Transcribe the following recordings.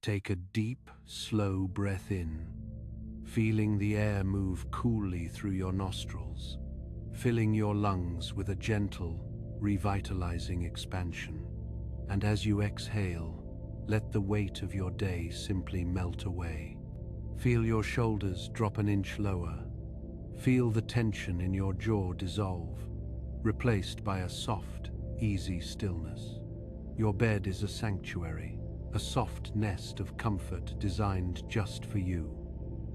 Take a deep, slow breath in, feeling the air move coolly through your nostrils, filling your lungs with a gentle, revitalizing expansion. And as you exhale, let the weight of your day simply melt away. Feel your shoulders drop an inch lower. Feel the tension in your jaw dissolve, replaced by a soft, easy stillness. Your bed is a sanctuary, a soft nest of comfort designed just for you.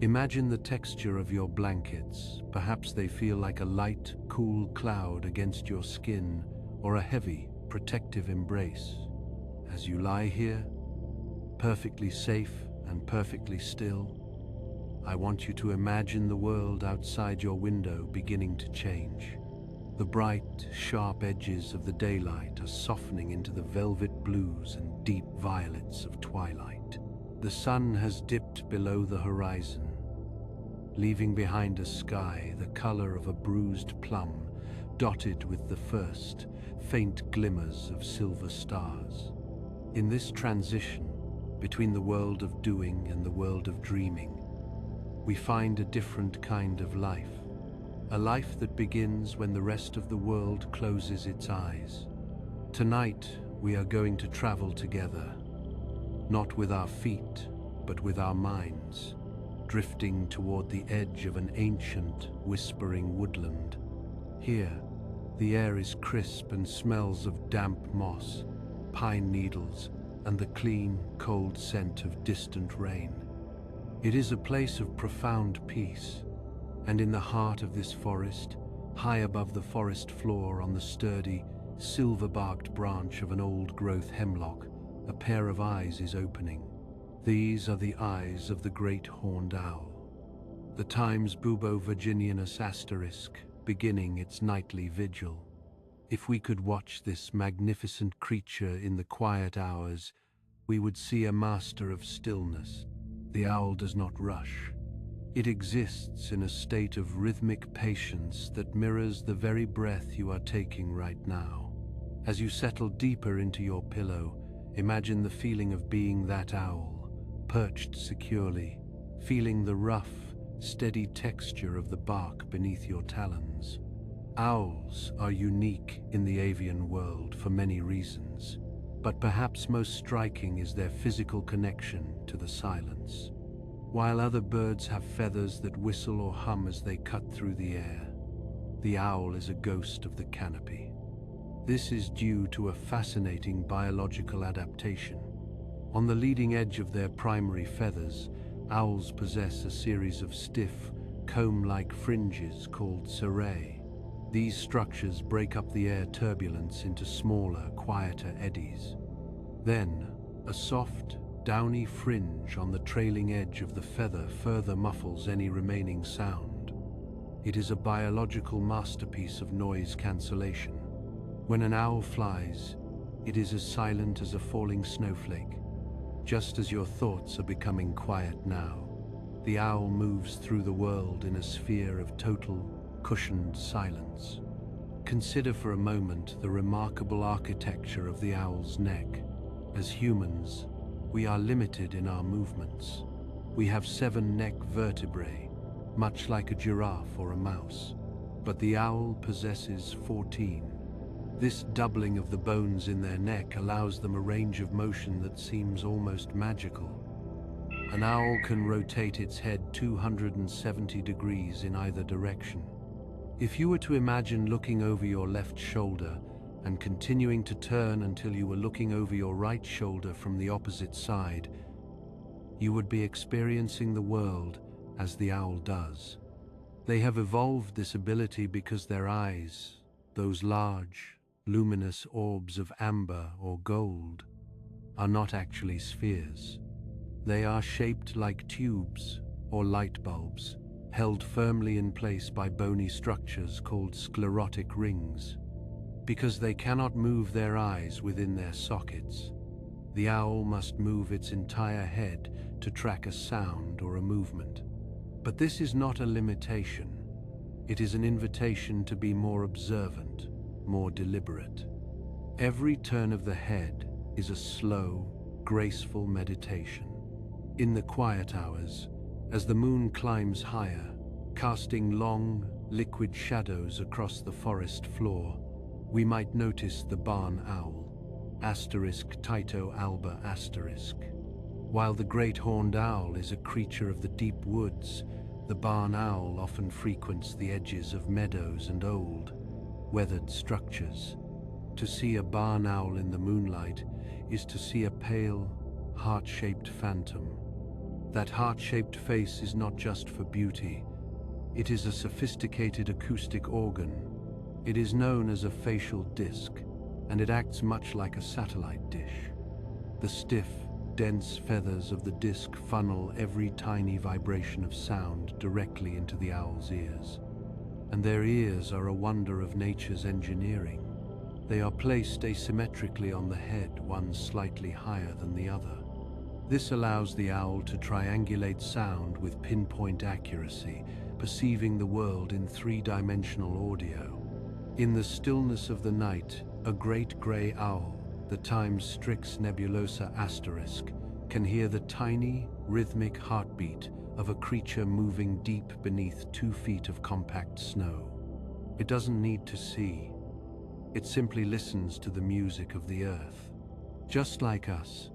Imagine the texture of your blankets. Perhaps they feel like a light, cool cloud against your skin, or a heavy, protective embrace. As you lie here, perfectly safe and perfectly still, I want you to imagine the world outside your window beginning to change. The bright, sharp edges of the daylight are softening into the velvet blues and deep violets of twilight. The sun has dipped below the horizon, leaving behind a sky the color of a bruised plum, dotted with the first, faint glimmers of silver stars. In this transition between the world of doing and the world of dreaming, we find a different kind of life. A life that begins when the rest of the world closes its eyes. Tonight, we are going to travel together, not with our feet, but with our minds, drifting toward the edge of an ancient, whispering woodland. Here, the air is crisp and smells of damp moss, pine needles, and the clean, cold scent of distant rain. It is a place of profound peace, and in the heart of this forest, high above the forest floor on the sturdy, silver-barked branch of an old-growth hemlock, a pair of eyes is opening. These are the eyes of the great horned owl, the Times Bubo virginianus asterisk, beginning its nightly vigil. If we could watch this magnificent creature in the quiet hours, we would see a master of stillness. The owl does not rush. It exists in a state of rhythmic patience that mirrors the very breath you are taking right now. As you settle deeper into your pillow, imagine the feeling of being that owl, perched securely, feeling the rough, steady texture of the bark beneath your talons. Owls are unique in the avian world for many reasons, but perhaps most striking is their physical connection to the silence. While other birds have feathers that whistle or hum as they cut through the air, the owl is a ghost of the canopy. This is due to a fascinating biological adaptation. On the leading edge of their primary feathers, owls possess a series of stiff, comb-like fringes called serrae. These structures break up the air turbulence into smaller, quieter eddies. Then, a soft, downy fringe on the trailing edge of the feather further muffles any remaining sound. It is a biological masterpiece of noise cancellation. When an owl flies, it is as silent as a falling snowflake. Just as your thoughts are becoming quiet now, the owl moves through the world in a sphere of total, cushioned silence. Consider for a moment the remarkable architecture of the owl's neck. As humans, we are limited in our movements. We have 7 neck vertebrae, much like a giraffe or a mouse, but the owl possesses 14. This doubling of the bones in their neck allows them a range of motion that seems almost magical. An owl can rotate its head 270 degrees in either direction. If you were to imagine looking over your left shoulder and continuing to turn until you were looking over your right shoulder from the opposite side, you would be experiencing the world as the owl does. They have evolved this ability because their eyes, those large, luminous orbs of amber or gold, are not actually spheres. They are shaped like tubes or light bulbs, held firmly in place by bony structures called sclerotic rings. Because they cannot move their eyes within their sockets, the owl must move its entire head to track a sound or a movement. But this is not a limitation. It is an invitation to be more observant, more deliberate. Every turn of the head is a slow, graceful meditation. In the quiet hours, as the moon climbs higher, casting long, liquid shadows across the forest floor, we might notice the barn owl, *Tyto alba *. While the great horned owl is a creature of the deep woods, the barn owl often frequents the edges of meadows and old, weathered structures. To see a barn owl in the moonlight is to see a pale, heart-shaped phantom. That heart-shaped face is not just for beauty. It is a sophisticated acoustic organ. It is known as a facial disc, and it acts much like a satellite dish. The stiff, dense feathers of the disc funnel every tiny vibration of sound directly into the owl's ears. And their ears are a wonder of nature's engineering. They are placed asymmetrically on the head, one slightly higher than the other. This allows the owl to triangulate sound with pinpoint accuracy, perceiving the world in three-dimensional audio. In the stillness of the night, a great grey owl, the Times Strix nebulosa *, can hear the tiny, rhythmic heartbeat of a creature moving deep beneath 2 feet of compact snow. It doesn't need to see. It simply listens to the music of the earth. Just like us,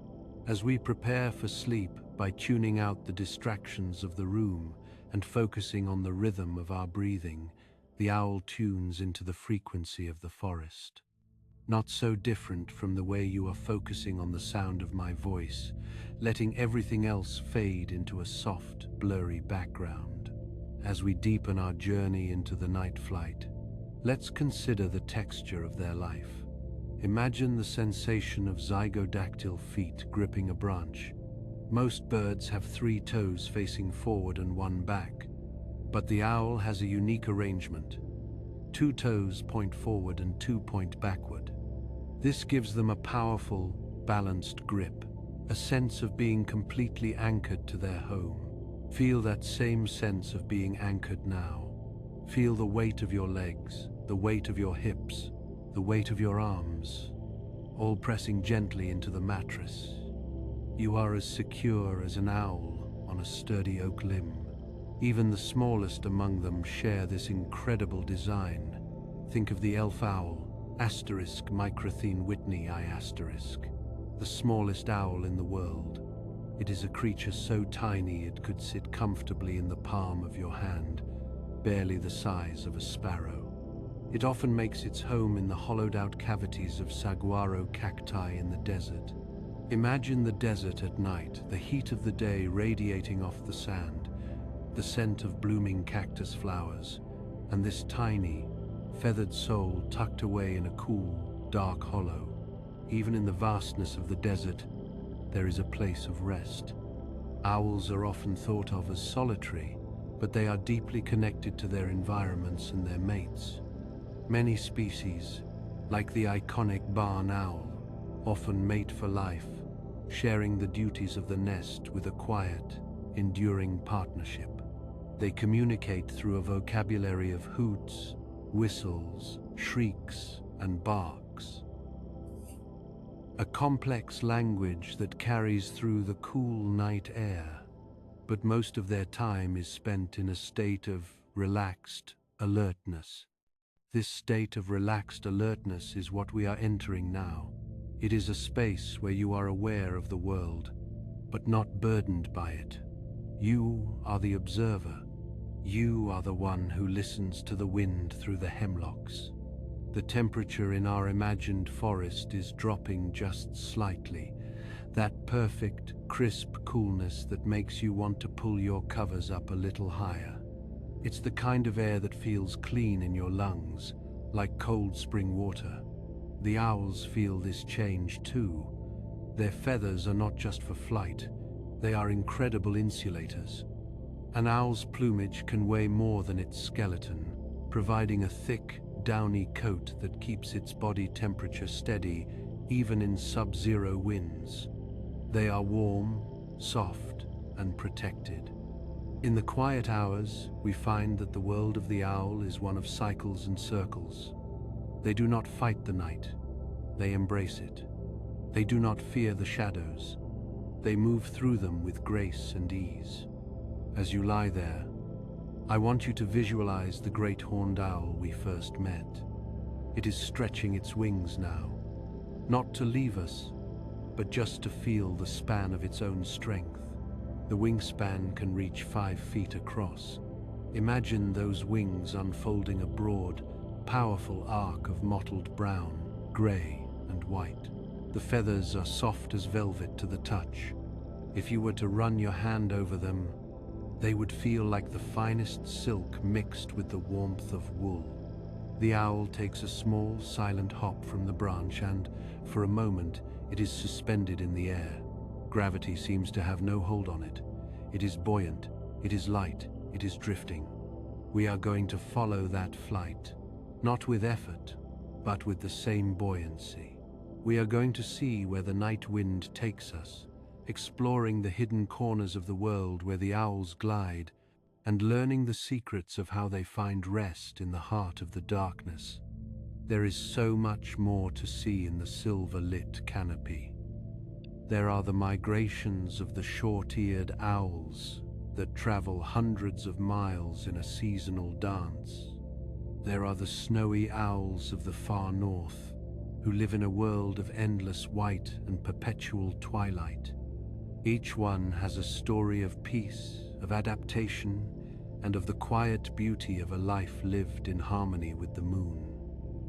as we prepare for sleep by tuning out the distractions of the room and focusing on the rhythm of our breathing, the owl tunes into the frequency of the forest. Not so different from the way you are focusing on the sound of my voice, letting everything else fade into a soft, blurry background. As we deepen our journey into the night flight, let's consider the texture of their life. Imagine the sensation of zygodactyl feet gripping a branch. Most birds have 3 toes facing forward and 1 back, but the owl has a unique arrangement. 2 toes point forward and 2 point backward. This gives them a powerful, balanced grip, a sense of being completely anchored to their home. Feel that same sense of being anchored now. Feel the weight of your legs, the weight of your hips, the weight of your arms, all pressing gently into the mattress. You are as secure as an owl on a sturdy oak limb. Even the smallest among them share this incredible design. Think of the elf owl, *Microthene whitneyi *, the smallest owl in the world. It is a creature so tiny it could sit comfortably in the palm of your hand, barely the size of a sparrow. It often makes its home in the hollowed-out cavities of saguaro cacti in the desert. Imagine the desert at night, the heat of the day radiating off the sand, the scent of blooming cactus flowers, and this tiny, feathered soul tucked away in a cool, dark hollow. Even in the vastness of the desert, there is a place of rest. Owls are often thought of as solitary, but they are deeply connected to their environments and their mates. Many species, like the iconic barn owl, often mate for life, sharing the duties of the nest with a quiet, enduring partnership. They communicate through a vocabulary of hoots, whistles, shrieks, and barks. A complex language that carries through the cool night air, but most of their time is spent in a state of relaxed alertness. This state of relaxed alertness is what we are entering now. It is a space where you are aware of the world, but not burdened by it. You are the observer. You are the one who listens to the wind through the hemlocks. The temperature in our imagined forest is dropping just slightly, that perfect, crisp coolness that makes you want to pull your covers up a little higher. It's the kind of air that feels clean in your lungs, like cold spring water. The owls feel this change too. Their feathers are not just for flight, they are incredible insulators. An owl's plumage can weigh more than its skeleton, providing a thick, downy coat that keeps its body temperature steady even in sub-zero winds. They are warm, soft, and protected. In the quiet hours, we find that the world of the owl is one of cycles and circles. They do not fight the night, they embrace it. They do not fear the shadows, They move through them with grace and ease. As you lie there, I want you to visualize the great horned owl we first met. It is stretching its wings now, not to leave us, but just to feel the span of its own strength. The wingspan can reach 5 feet across. Imagine those wings unfolding a broad, powerful arc of mottled brown, gray, and white. The feathers are soft as velvet to the touch. If you were to run your hand over them, they would feel like the finest silk mixed with the warmth of wool. The owl takes a small, silent hop from the branch and, for a moment, it is suspended in the air. Gravity seems to have no hold on it. It is buoyant, it is light, it is drifting. We are going to follow that flight, not with effort, but with the same buoyancy. We are going to see where the night wind takes us, exploring the hidden corners of the world where the owls glide, and learning the secrets of how they find rest in the heart of the darkness. There is so much more to see in the silver-lit canopy. There are the migrations of the short-eared owls that travel hundreds of miles in a seasonal dance. There are the snowy owls of the far north, who live in a world of endless white and perpetual twilight. Each one has a story of peace, of adaptation, and of the quiet beauty of a life lived in harmony with the moon.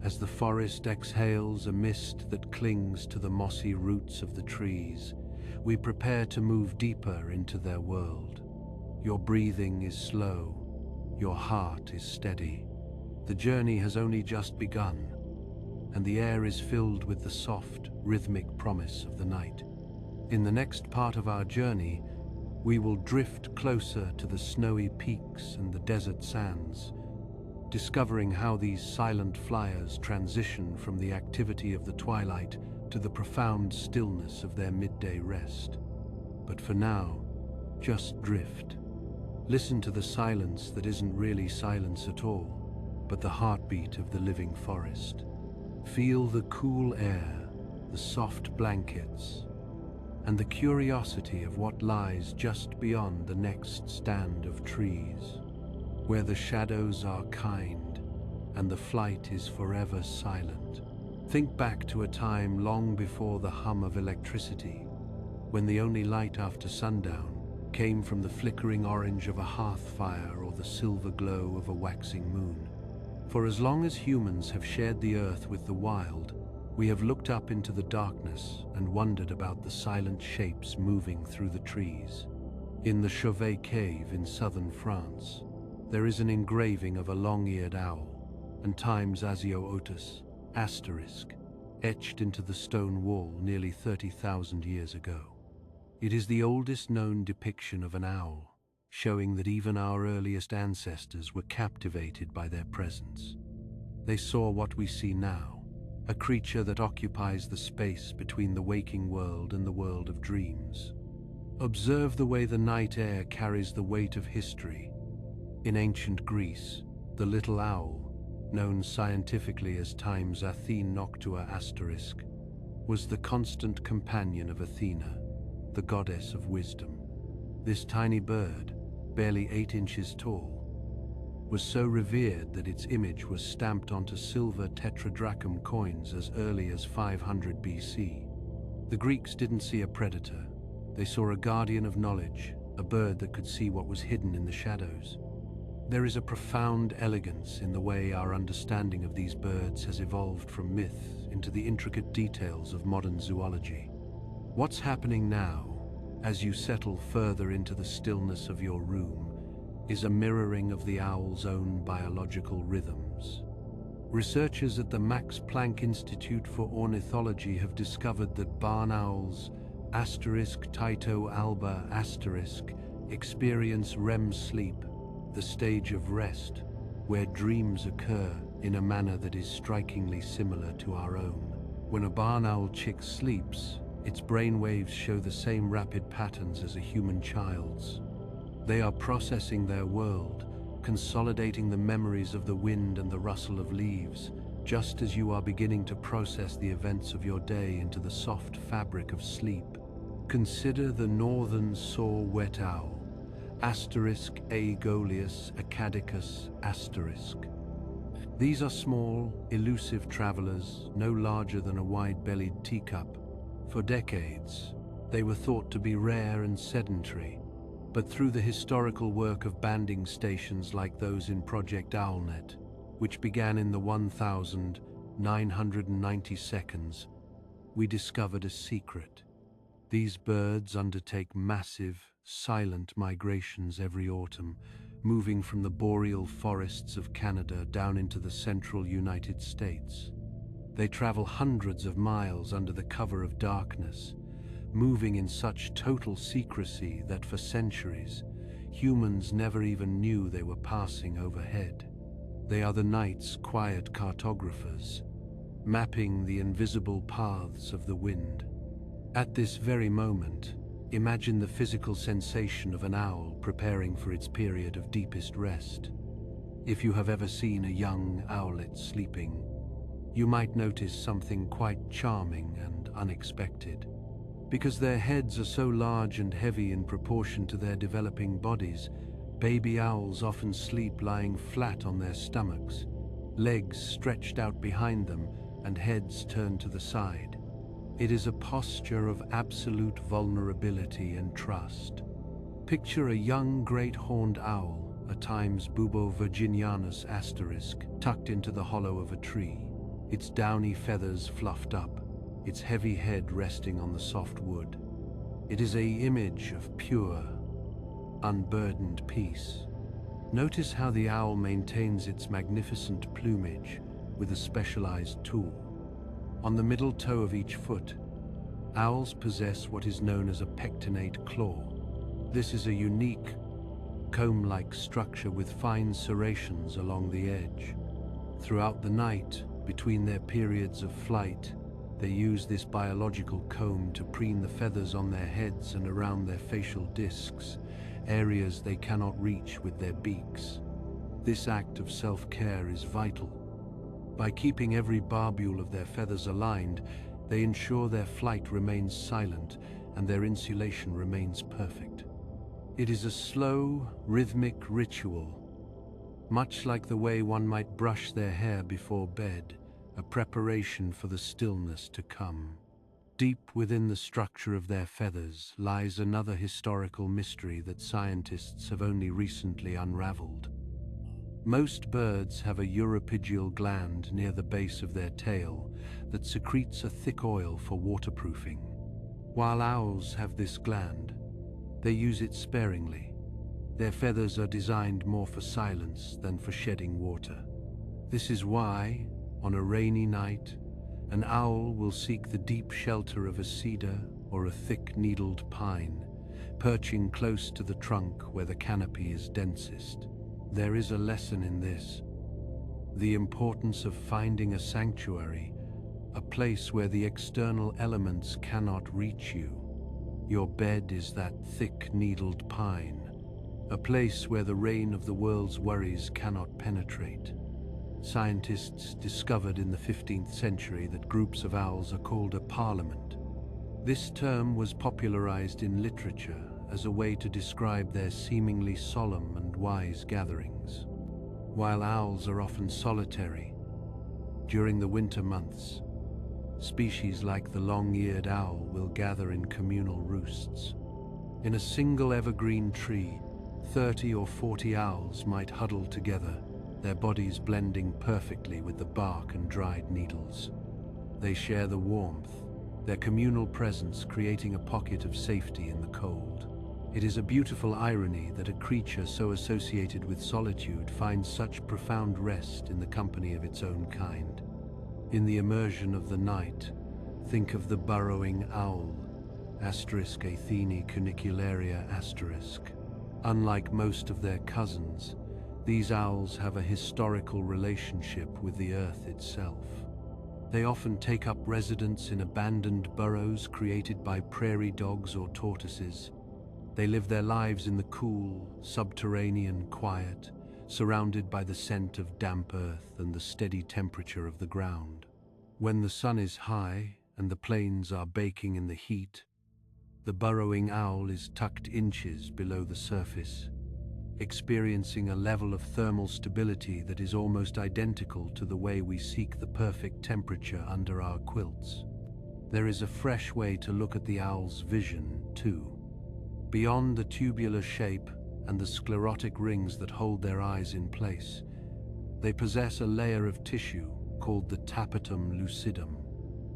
As the forest exhales a mist that clings to the mossy roots of the trees, we prepare to move deeper into their world. Your breathing is slow, your heart is steady. The journey has only just begun, and the air is filled with the soft, rhythmic promise of the night. In the next part of our journey, we will drift closer to the snowy peaks and the desert sands, discovering how these silent flyers transition from the activity of the twilight to the profound stillness of their midday rest. But for now, just drift. Listen to the silence that isn't really silence at all, but the heartbeat of the living forest. Feel the cool air, the soft blankets, and the curiosity of what lies just beyond the next stand of trees, where the shadows are kind and the flight is forever silent. Think back to a time long before the hum of electricity, when the only light after sundown came from the flickering orange of a hearth fire or the silver glow of a waxing moon. For as long as humans have shared the earth with the wild, we have looked up into the darkness and wondered about the silent shapes moving through the trees. In the Chauvet cave in southern France, there is an engraving of a long-eared owl, and Time's Asio otus, asterisk, etched into the stone wall nearly 30,000 years ago. It is the oldest known depiction of an owl, showing that even our earliest ancestors were captivated by their presence. They saw what we see now, a creature that occupies the space between the waking world and the world of dreams. Observe the way the night air carries the weight of history. In ancient Greece, the little owl, known scientifically as Time's Athene noctua asterisk, was the constant companion of Athena, the goddess of wisdom. This tiny bird, barely 8 inches tall, was so revered that its image was stamped onto silver tetradrachm coins as early as 500 BC. The Greeks didn't see a predator. They saw a guardian of knowledge, a bird that could see what was hidden in the shadows. There is a profound elegance in the way our understanding of these birds has evolved from myth into the intricate details of modern zoology. What's happening now, as you settle further into the stillness of your room, is a mirroring of the owl's own biological rhythms. Researchers at the Max Planck Institute for Ornithology have discovered that barn owls, asterisk Tyto alba asterisk, experience REM sleep, the stage of rest, where dreams occur in a manner that is strikingly similar to our own. When a barn owl chick sleeps, its brainwaves show the same rapid patterns as a human child's. They are processing their world, consolidating the memories of the wind and the rustle of leaves, just as you are beginning to process the events of your day into the soft fabric of sleep. Consider the northern saw-whet owl, Aegolius acadicus asterisk. These are small, elusive travelers, no larger than a wide-bellied teacup. For decades, they were thought to be rare and sedentary, but through the historical work of banding stations like those in Project Owlnet, which began in the 1992, we discovered a secret. These birds undertake massive, silent migrations every autumn, moving from the boreal forests of Canada down into the central United States. They travel hundreds of miles under the cover of darkness, moving in such total secrecy that for centuries, humans never even knew they were passing overhead. They are the night's quiet cartographers, mapping the invisible paths of the wind. At this very moment, imagine the physical sensation of an owl preparing for its period of deepest rest. If you have ever seen a young owlet sleeping, you might notice something quite charming and unexpected. Because their heads are so large and heavy in proportion to their developing bodies, baby owls often sleep lying flat on their stomachs, legs stretched out behind them and heads turned to the side. It is a posture of absolute vulnerability and trust. Picture a young great horned owl, at times Bubo virginianus asterisk, tucked into the hollow of a tree, its downy feathers fluffed up, its heavy head resting on the soft wood. It is an image of pure, unburdened peace. Notice how the owl maintains its magnificent plumage with a specialized tool. On the middle toe of each foot, owls possess what is known as a pectinate claw. This is a unique, comb-like structure with fine serrations along the edge. Throughout the night, between their periods of flight, they use this biological comb to preen the feathers on their heads and around their facial discs, areas they cannot reach with their beaks. This act of self-care is vital. By keeping every barbule of their feathers aligned, they ensure their flight remains silent and their insulation remains perfect. It is a slow, rhythmic ritual, much like the way one might brush their hair before bed, a preparation for the stillness to come. Deep within the structure of their feathers lies another historical mystery that scientists have only recently unraveled. Most birds have a uropygial gland near the base of their tail that secretes a thick oil for waterproofing. While owls have this gland, they use it sparingly. Their feathers are designed more for silence than for shedding water. This is why, on a rainy night, an owl will seek the deep shelter of a cedar or a thick-needled pine, perching close to the trunk where the canopy is densest. There is a lesson in this: the importance of finding a sanctuary, a place where the external elements cannot reach you. Your bed is that thick-needled pine, a place where the rain of the world's worries cannot penetrate. Scientists discovered in the 15th century that groups of owls are called a parliament. This term was popularized in literature as a way to describe their seemingly solemn and wise gatherings. While owls are often solitary, during the winter months, species like the long-eared owl will gather in communal roosts. In a single evergreen tree, 30 or 40 owls might huddle together, their bodies blending perfectly with the bark and dried needles. They share the warmth, their communal presence creating a pocket of safety in the cold. It is a beautiful irony that a creature so associated with solitude finds such profound rest in the company of its own kind. In the immersion of the night, think of the burrowing owl, Athene cunicularia asterisk. Unlike most of their cousins, these owls have a historical relationship with the earth itself. They often take up residence in abandoned burrows created by prairie dogs or tortoises. They live their lives in the cool, subterranean quiet, surrounded by the scent of damp earth and the steady temperature of the ground. When the sun is high and the plains are baking in the heat, The burrowing owl is tucked inches below the surface, experiencing a level of thermal stability that is almost identical to the way we seek the perfect temperature under our quilts. There is a fresh way to look at the owl's vision, too. Beyond the tubular shape and the sclerotic rings that hold their eyes in place, they possess a layer of tissue called the tapetum lucidum.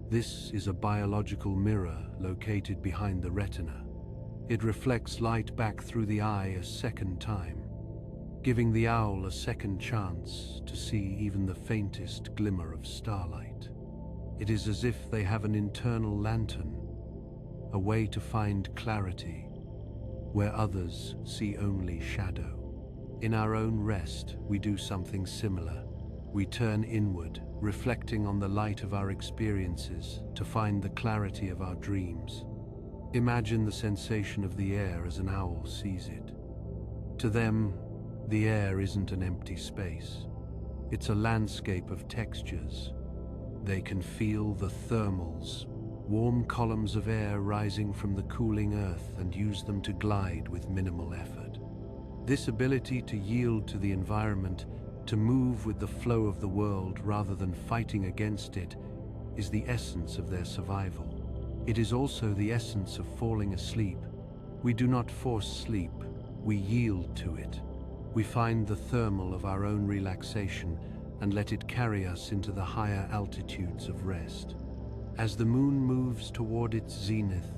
This is a biological mirror located behind the retina. It reflects light back through the eye a second time, giving the owl a second chance to see even the faintest glimmer of starlight. It is as if they have an internal lantern, a way to find clarity where others see only shadow. In our own rest, we do something similar. We turn inward, reflecting on the light of our experiences to find the clarity of our dreams. Imagine the sensation of the air as an owl sees it. To them, the air isn't an empty space. It's a landscape of textures. They can feel the thermals, warm columns of air rising from the cooling earth, and use them to glide with minimal effort. This ability to yield to the environment, to move with the flow of the world rather than fighting against it, is the essence of their survival. It is also the essence of falling asleep. We do not force sleep, we yield to it. We find the thermal of our own relaxation and let it carry us into the higher altitudes of rest. As the moon moves toward its zenith,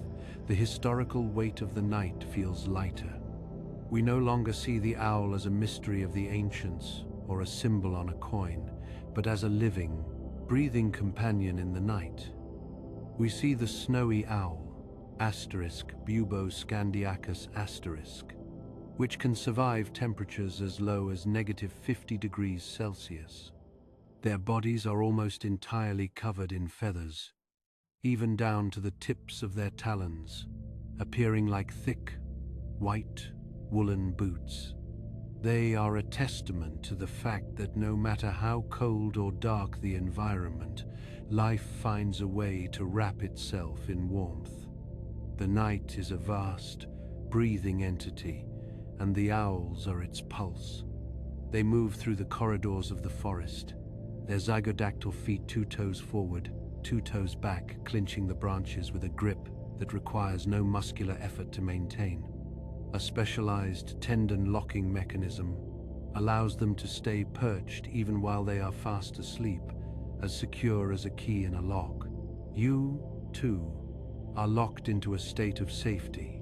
the historical weight of the night feels lighter. We no longer see the owl as a mystery of the ancients or a symbol on a coin, but as a living, breathing companion in the night. We see the snowy owl, *Bubo-scandiacus*, which can survive temperatures as low as -50 degrees Celsius. Their bodies are almost entirely covered in feathers, even down to the tips of their talons, appearing like thick, white, woolen boots. They are a testament to the fact that no matter how cold or dark the environment, life finds a way to wrap itself in warmth. The night is a vast, breathing entity, and the owls are its pulse. They move through the corridors of the forest, their zygodactyl feet 2 toes forward, 2 toes back, clinching the branches with a grip that requires no muscular effort to maintain. A specialized tendon locking mechanism allows them to stay perched even while they are fast asleep, as secure as a key in a lock. You, too, are locked into a state of safety.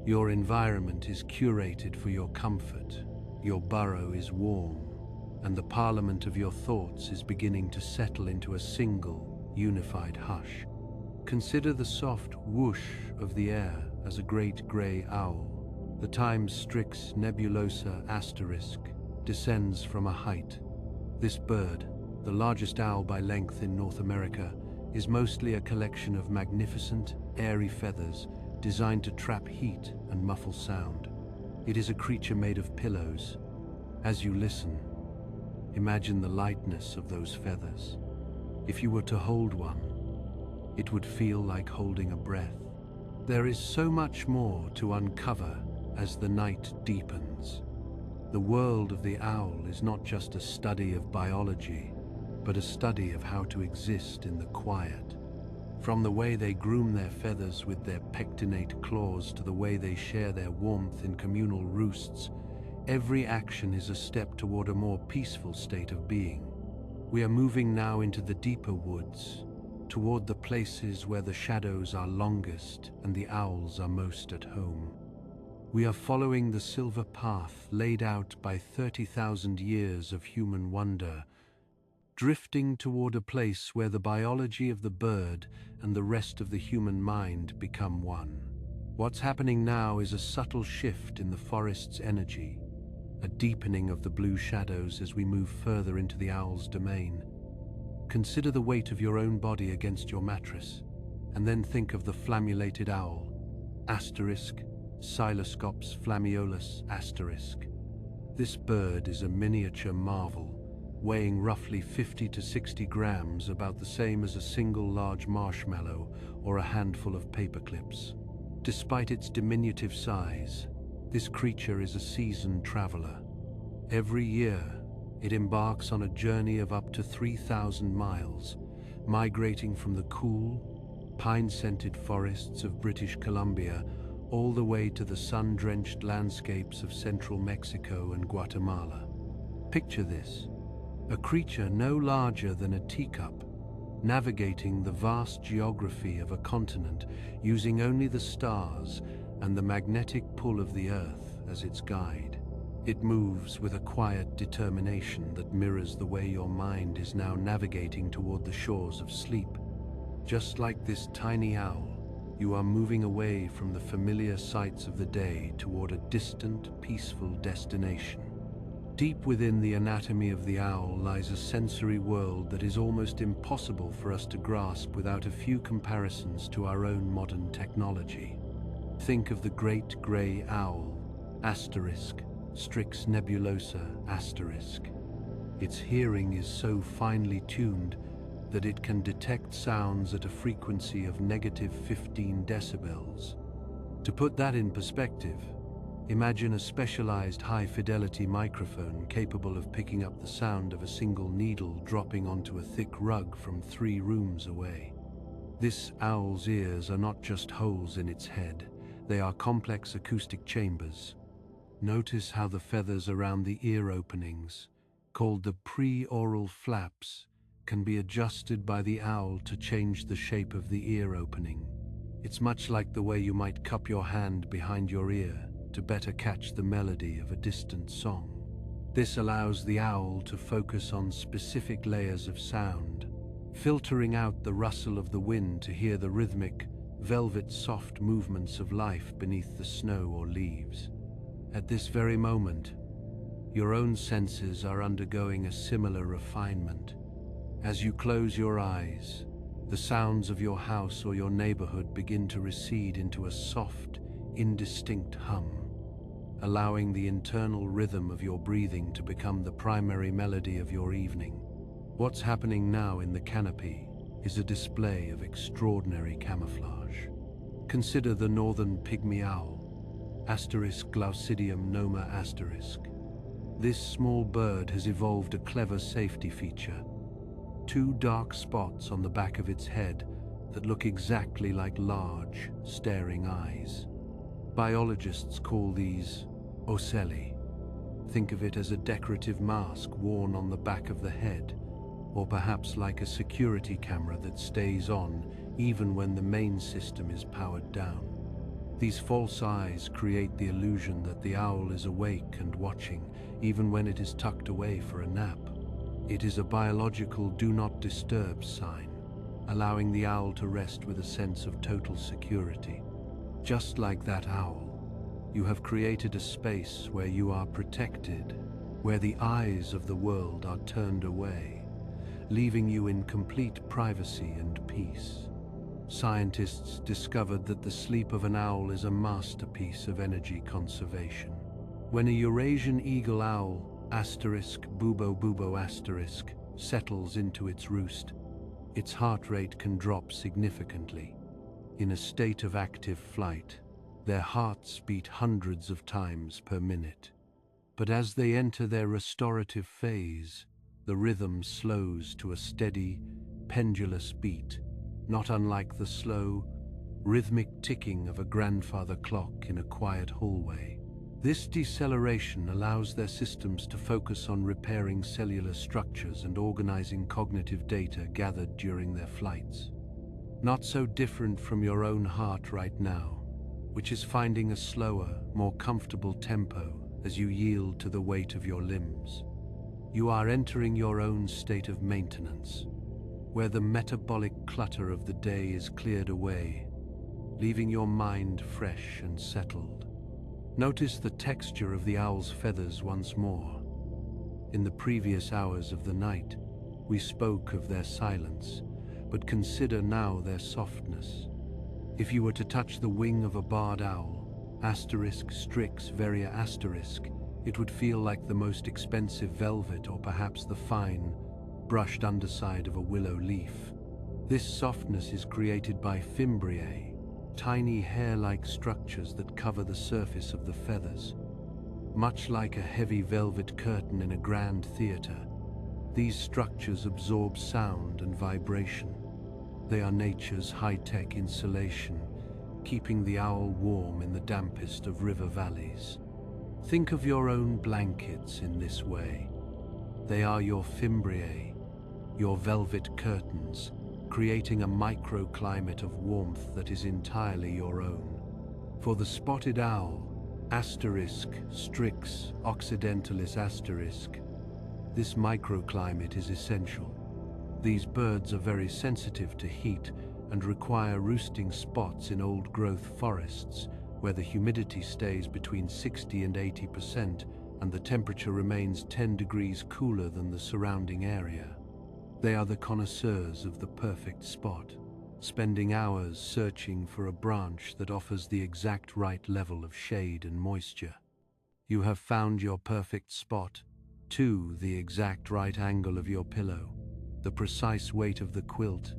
Your environment is curated for your comfort. Your burrow is warm, and the parliament of your thoughts is beginning to settle into a single, unified hush. Consider the soft whoosh of the air as a great grey owl, the Times Strix nebulosa * descends from a height. This bird, the largest owl by length in North America, is mostly a collection of magnificent, airy feathers designed to trap heat and muffle sound. It is a creature made of pillows. As you listen, imagine the lightness of those feathers. If you were to hold one, it would feel like holding a breath. There is so much more to uncover as the night deepens. The world of the owl is not just a study of biology, but a study of how to exist in the quiet. From the way they groom their feathers with their pectinate claws to the way they share their warmth in communal roosts, every action is a step toward a more peaceful state of being. We are moving now into the deeper woods, toward the places where the shadows are longest and the owls are most at home. We are following the silver path laid out by 30,000 years of human wonder, drifting toward a place where the biology of the bird and the rest of the human mind become one. What's happening now is a subtle shift in the forest's energy, a deepening of the blue shadows as we move further into the owl's domain. Consider the weight of your own body against your mattress, and then think of the flammulated owl, Psiloscops flammeolus *. This bird is a miniature marvel, weighing roughly 50 to 60 grams, about the same as a single large marshmallow or a handful of paper clips. Despite its diminutive size, this creature is a seasoned traveler. Every year, it embarks on a journey of up to 3,000 miles, migrating from the cool, pine-scented forests of British Columbia all the way to the sun-drenched landscapes of central Mexico and Guatemala. Picture this, a creature no larger than a teacup, navigating the vast geography of a continent using only the stars and the magnetic pull of the Earth as its guide. It moves with a quiet determination that mirrors the way your mind is now navigating toward the shores of sleep. Just like this tiny owl, you are moving away from the familiar sights of the day toward a distant, peaceful destination. Deep within the anatomy of the owl lies a sensory world that is almost impossible for us to grasp without a few comparisons to our own modern technology. Think of the great grey owl, Strix nebulosa, Its hearing is so finely tuned that it can detect sounds at a frequency of -15 decibels. To put that in perspective, imagine a specialized high-fidelity microphone capable of picking up the sound of a single needle dropping onto a thick rug from 3 rooms away. This owl's ears are not just holes in its head, they are complex acoustic chambers. Notice how the feathers around the ear openings, called the pre-oral flaps, can be adjusted by the owl to change the shape of the ear opening. It's much like the way you might cup your hand behind your ear to better catch the melody of a distant song. This allows the owl to focus on specific layers of sound, filtering out the rustle of the wind to hear the rhythmic, velvet-soft movements of life beneath the snow or leaves. At this very moment, your own senses are undergoing a similar refinement. As you close your eyes, the sounds of your house or your neighborhood begin to recede into a soft, indistinct hum, allowing the internal rhythm of your breathing to become the primary melody of your evening. What's happening now in the canopy is a display of extraordinary camouflage. Consider the northern pygmy owl, Glaucidium noma *. This small bird has evolved a clever safety feature: 2 dark spots on the back of its head that look exactly like large, staring eyes. Biologists call these ocelli. Think of it as a decorative mask worn on the back of the head, or perhaps like a security camera that stays on even when the main system is powered down. These false eyes create the illusion that the owl is awake and watching, even when it is tucked away for a nap. It is a biological do not disturb sign, allowing the owl to rest with a sense of total security. Just like that owl, you have created a space where you are protected, where the eyes of the world are turned away, leaving you in complete privacy and peace. Scientists discovered that the sleep of an owl is a masterpiece of energy conservation. When a Eurasian eagle owl, *bubo, settles into its roost, its heart rate can drop significantly. In a state of active flight, their hearts beat hundreds of times per minute. But as they enter their restorative phase, the rhythm slows to a steady, pendulous beat, not unlike the slow, rhythmic ticking of a grandfather clock in a quiet hallway. This deceleration allows their systems to focus on repairing cellular structures and organizing cognitive data gathered during their flights. Not so different from your own heart right now, which is finding a slower, more comfortable tempo as you yield to the weight of your limbs. You are entering your own state of maintenance, where the metabolic clutter of the day is cleared away, leaving your mind fresh and settled. Notice the texture of the owl's feathers once more. In the previous hours of the night, we spoke of their silence, but consider now their softness. If you were to touch the wing of a barred owl, Strix varia *, it would feel like the most expensive velvet or perhaps the fine, brushed underside of a willow leaf. This softness is created by fimbriae, tiny hair-like structures that cover the surface of the feathers. Much like a heavy velvet curtain in a grand theater, these structures absorb sound and vibration. They are nature's high-tech insulation, keeping the owl warm in the dampest of river valleys. Think of your own blankets in this way. They are your fimbriae, your velvet curtains, creating a microclimate of warmth that is entirely your own. For the spotted owl, Strix occidentalis *, this microclimate is essential. These birds are very sensitive to heat and require roosting spots in old-growth forests where the humidity stays between 60 and 80% and the temperature remains 10 degrees cooler than the surrounding area. They are the connoisseurs of the perfect spot, spending hours searching for a branch that offers the exact right level of shade and moisture. You have found your perfect spot, too, the exact right angle of your pillow, the precise weight of the quilt.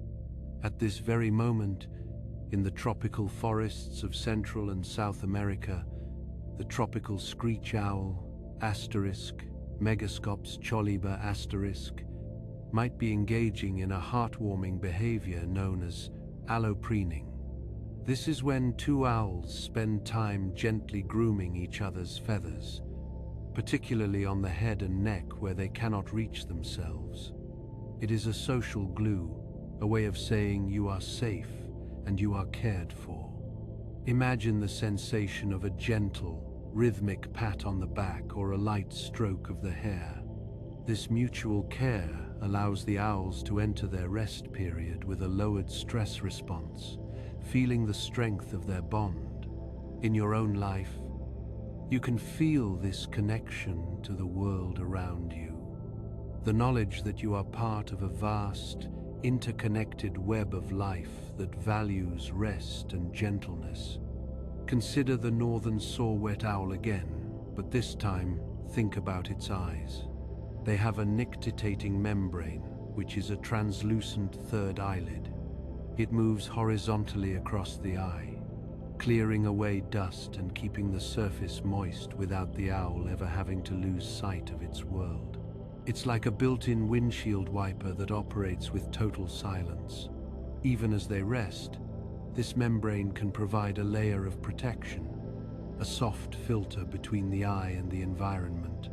At this very moment, in the tropical forests of Central and South America, the tropical screech owl, Megascops choliba *, might be engaging in a heartwarming behavior known as allopreening. This is when two owls spend time gently grooming each other's feathers, particularly on the head and neck where they cannot reach themselves. It is a social glue, a way of saying you are safe and you are cared for. Imagine the sensation of a gentle, rhythmic pat on the back or a light stroke of the hair. This mutual care allows the owls to enter their rest period with a lowered stress response, feeling the strength of their bond. In your own life, you can feel this connection to the world around you. The knowledge that you are part of a vast, interconnected web of life that values rest and gentleness. Consider the northern saw-whet owl again, but this time think about its eyes. They have a nictitating membrane, which is a translucent third eyelid. It moves horizontally across the eye, clearing away dust and keeping the surface moist without the owl ever having to lose sight of its world. It's like a built-in windshield wiper that operates with total silence. Even as they rest, this membrane can provide a layer of protection, a soft filter between the eye and the environment.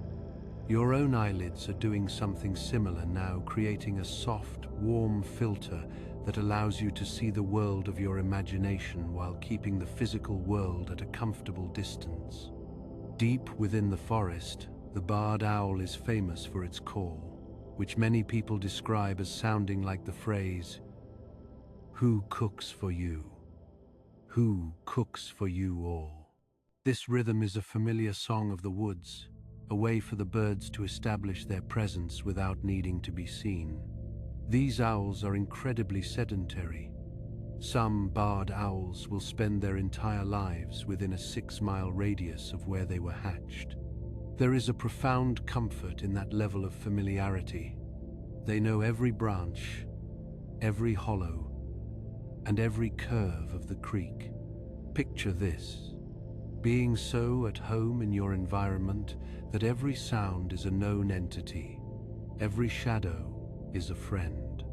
Your own eyelids are doing something similar now, creating a soft, warm filter that allows you to see the world of your imagination while keeping the physical world at a comfortable distance. Deep within the forest, the barred owl is famous for its call, which many people describe as sounding like the phrase, "Who cooks for you? Who cooks for you all?" This rhythm is a familiar song of the woods, a way for the birds to establish their presence without needing to be seen. These owls are incredibly sedentary. Some barred owls will spend their entire lives within a 6-mile radius of where they were hatched. There is a profound comfort in that level of familiarity. They know every branch, every hollow, and every curve of the creek. Picture this, being so at home in your environment that every sound is a known entity, every shadow is a friend.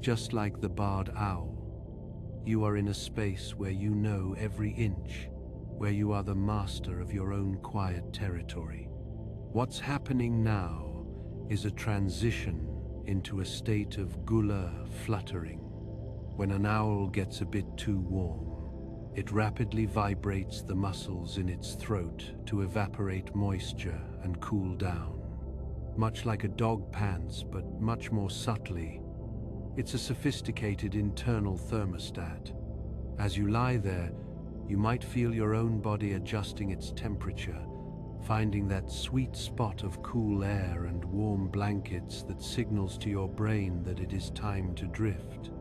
Just like the barred owl, you are in a space where you know every inch, where you are the master of your own quiet territory. What's happening now is a transition into a state of gular fluttering. When an owl gets a bit too warm, it rapidly vibrates the muscles in its throat to evaporate moisture and cool down. Much like a dog pants, but much more subtly, it's a sophisticated internal thermostat. As you lie there, you might feel your own body adjusting its temperature, finding that sweet spot of cool air and warm blankets that signals to your brain that it is time to drift.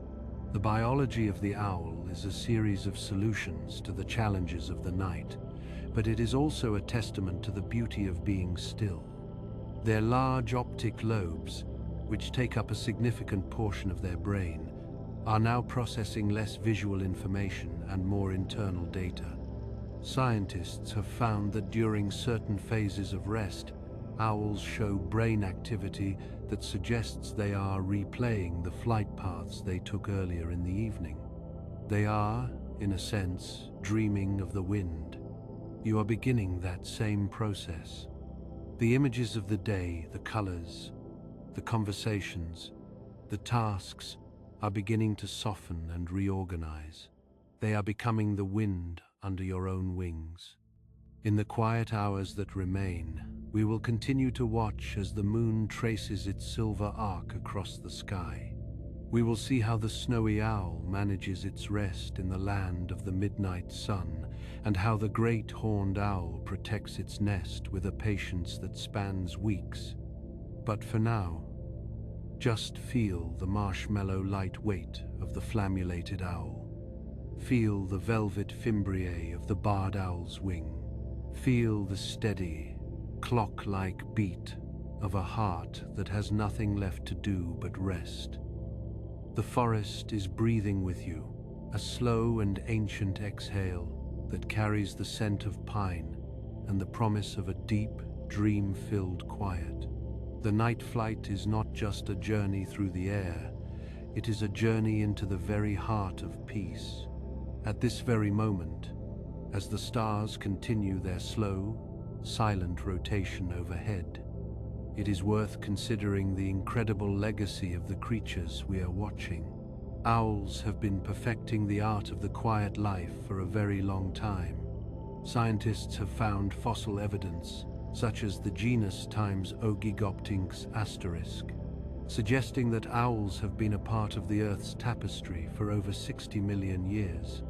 The biology of the owl is a series of solutions to the challenges of the night, but it is also a testament to the beauty of being still. Their large optic lobes, which take up a significant portion of their brain, are now processing less visual information and more internal data. Scientists have found that during certain phases of rest, owls show brain activity that suggests they are replaying the flight paths they took earlier in the evening. They are, in a sense, dreaming of the wind. You are beginning that same process. The images of the day, the colors, the conversations, the tasks are beginning to soften and reorganize. They are becoming the wind under your own wings. In the quiet hours that remain, we will continue to watch as the moon traces its silver arc across the sky. We will see how the snowy owl manages its rest in the land of the midnight sun, and how the great horned owl protects its nest with a patience that spans weeks. But for now, just feel the marshmallow light weight of the flammulated owl. Feel the velvet fimbriae of the barred owl's wing. Feel the steady, clock-like beat of a heart that has nothing left to do but rest. The forest is breathing with you, a slow and ancient exhale that carries the scent of pine and the promise of a deep, dream-filled quiet. The night flight is not just a journey through the air, it is a journey into the very heart of peace. At this very moment, as the stars continue their slow, silent rotation overhead, it is worth considering the incredible legacy of the creatures we are watching. Owls have been perfecting the art of the quiet life for a very long time. Scientists have found fossil evidence, such as the genus times Ogygoptincus asterisk, suggesting that owls have been a part of the Earth's tapestry for over 60 million years,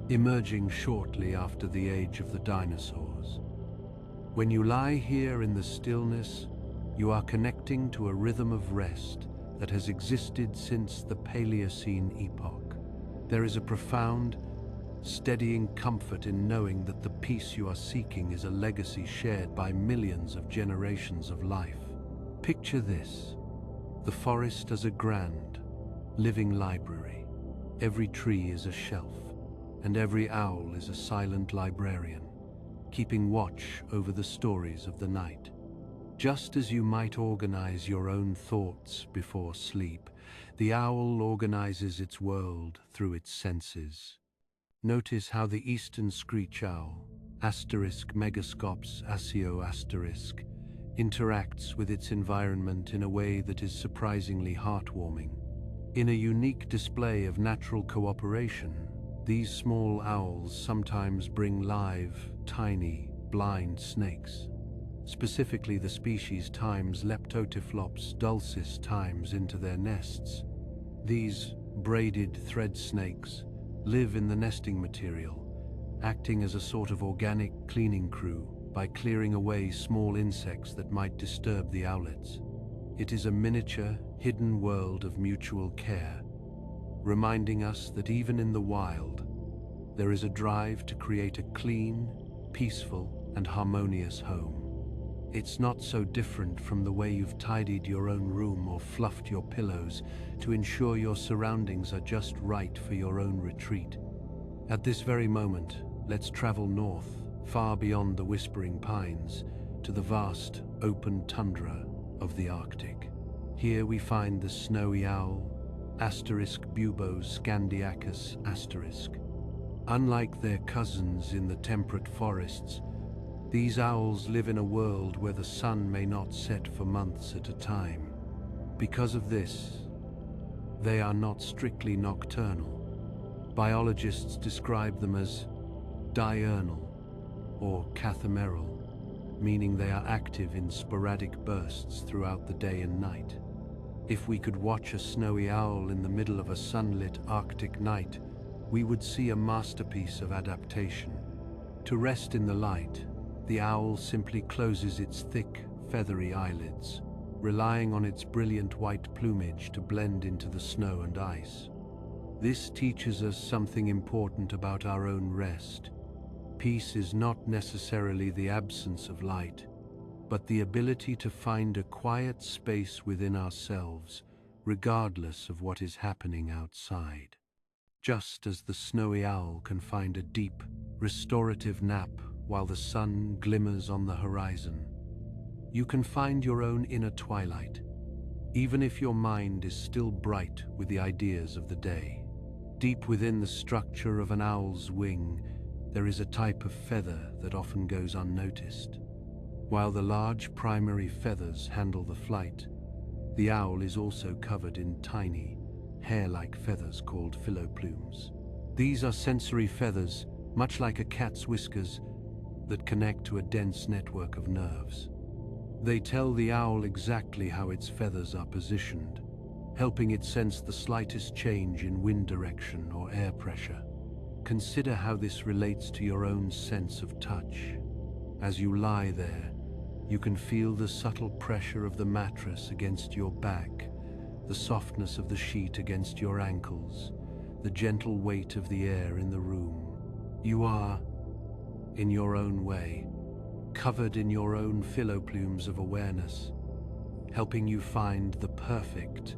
emerging shortly after the age of the dinosaurs. When you lie here in the stillness, you are connecting to a rhythm of rest that has existed since the Paleocene epoch. There is a profound, steadying comfort in knowing that the peace you are seeking is a legacy shared by millions of generations of life. Picture this: the forest as a grand, living library. Every tree is a shelf, and every owl is a silent librarian, keeping watch over the stories of the night. Just as you might organize your own thoughts before sleep, the owl organizes its world through its senses. Notice how the eastern screech owl, *megascops asio*, interacts with its environment in a way that is surprisingly heartwarming. In a unique display of natural cooperation, these small owls sometimes bring live, tiny, blind snakes, specifically the species times Leptotyphlops dulcis times, into their nests. These braided thread snakes live in the nesting material, acting as a sort of organic cleaning crew by clearing away small insects that might disturb the owlets. It is a miniature, hidden world of mutual care, reminding us that even in the wild, there is a drive to create a clean, peaceful, and harmonious home. It's not so different from the way you've tidied your own room or fluffed your pillows to ensure your surroundings are just right for your own retreat. At this very moment, let's travel north, far beyond the whispering pines, to the vast, open tundra of the Arctic. Here we find the snowy owl, *Bubos scandiacus*. Unlike their cousins in the temperate forests, these owls live in a world where the sun may not set for months at a time. Because of this, they are not strictly nocturnal. Biologists describe them as diurnal or cathameral, meaning they are active in sporadic bursts throughout the day and night. If we could watch a snowy owl in the middle of a sunlit Arctic night, we would see a masterpiece of adaptation. To rest in the light, the owl simply closes its thick, feathery eyelids, relying on its brilliant white plumage to blend into the snow and ice. This teaches us something important about our own rest. Peace is not necessarily the absence of light, but the ability to find a quiet space within ourselves regardless of what is happening outside. Just as the snowy owl can find a deep, restorative nap while the sun glimmers on the horizon, you can find your own inner twilight, even if your mind is still bright with the ideas of the day. Deep within the structure of an owl's wing, there is a type of feather that often goes unnoticed. While the large primary feathers handle the flight, the owl is also covered in tiny, hair-like feathers called phyloplumes. These are sensory feathers, much like a cat's whiskers, that connect to a dense network of nerves. They tell the owl exactly how its feathers are positioned, helping it sense the slightest change in wind direction or air pressure. Consider how this relates to your own sense of touch. As you lie there, you can feel the subtle pressure of the mattress against your back, the softness of the sheet against your ankles, the gentle weight of the air in the room. You are, in your own way, covered in your own phyloplumes of awareness, helping you find the perfect,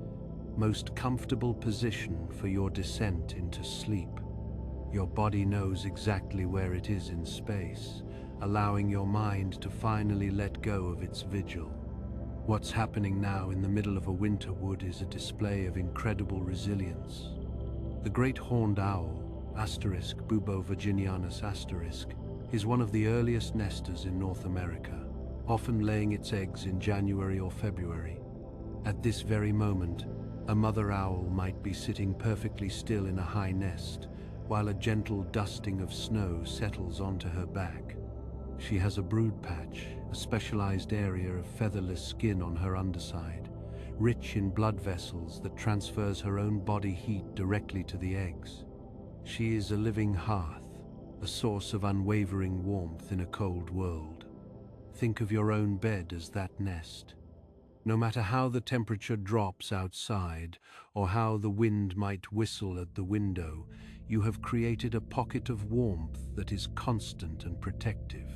most comfortable position for your descent into sleep. Your body knows exactly where it is in space, allowing your mind to finally let go of its vigil. What's happening now in the middle of a winter wood is a display of incredible resilience. The great horned owl, Bubo virginianus *, is one of the earliest nesters in North America, often laying its eggs in January or February. At this very moment, a mother owl might be sitting perfectly still in a high nest, while a gentle dusting of snow settles onto her back. She has a brood patch, a specialized area of featherless skin on her underside, rich in blood vessels that transfers her own body heat directly to the eggs. She is a living hearth, a source of unwavering warmth in a cold world. Think of your own bed as that nest. No matter how the temperature drops outside or how the wind might whistle at the window, you have created a pocket of warmth that is constant and protective.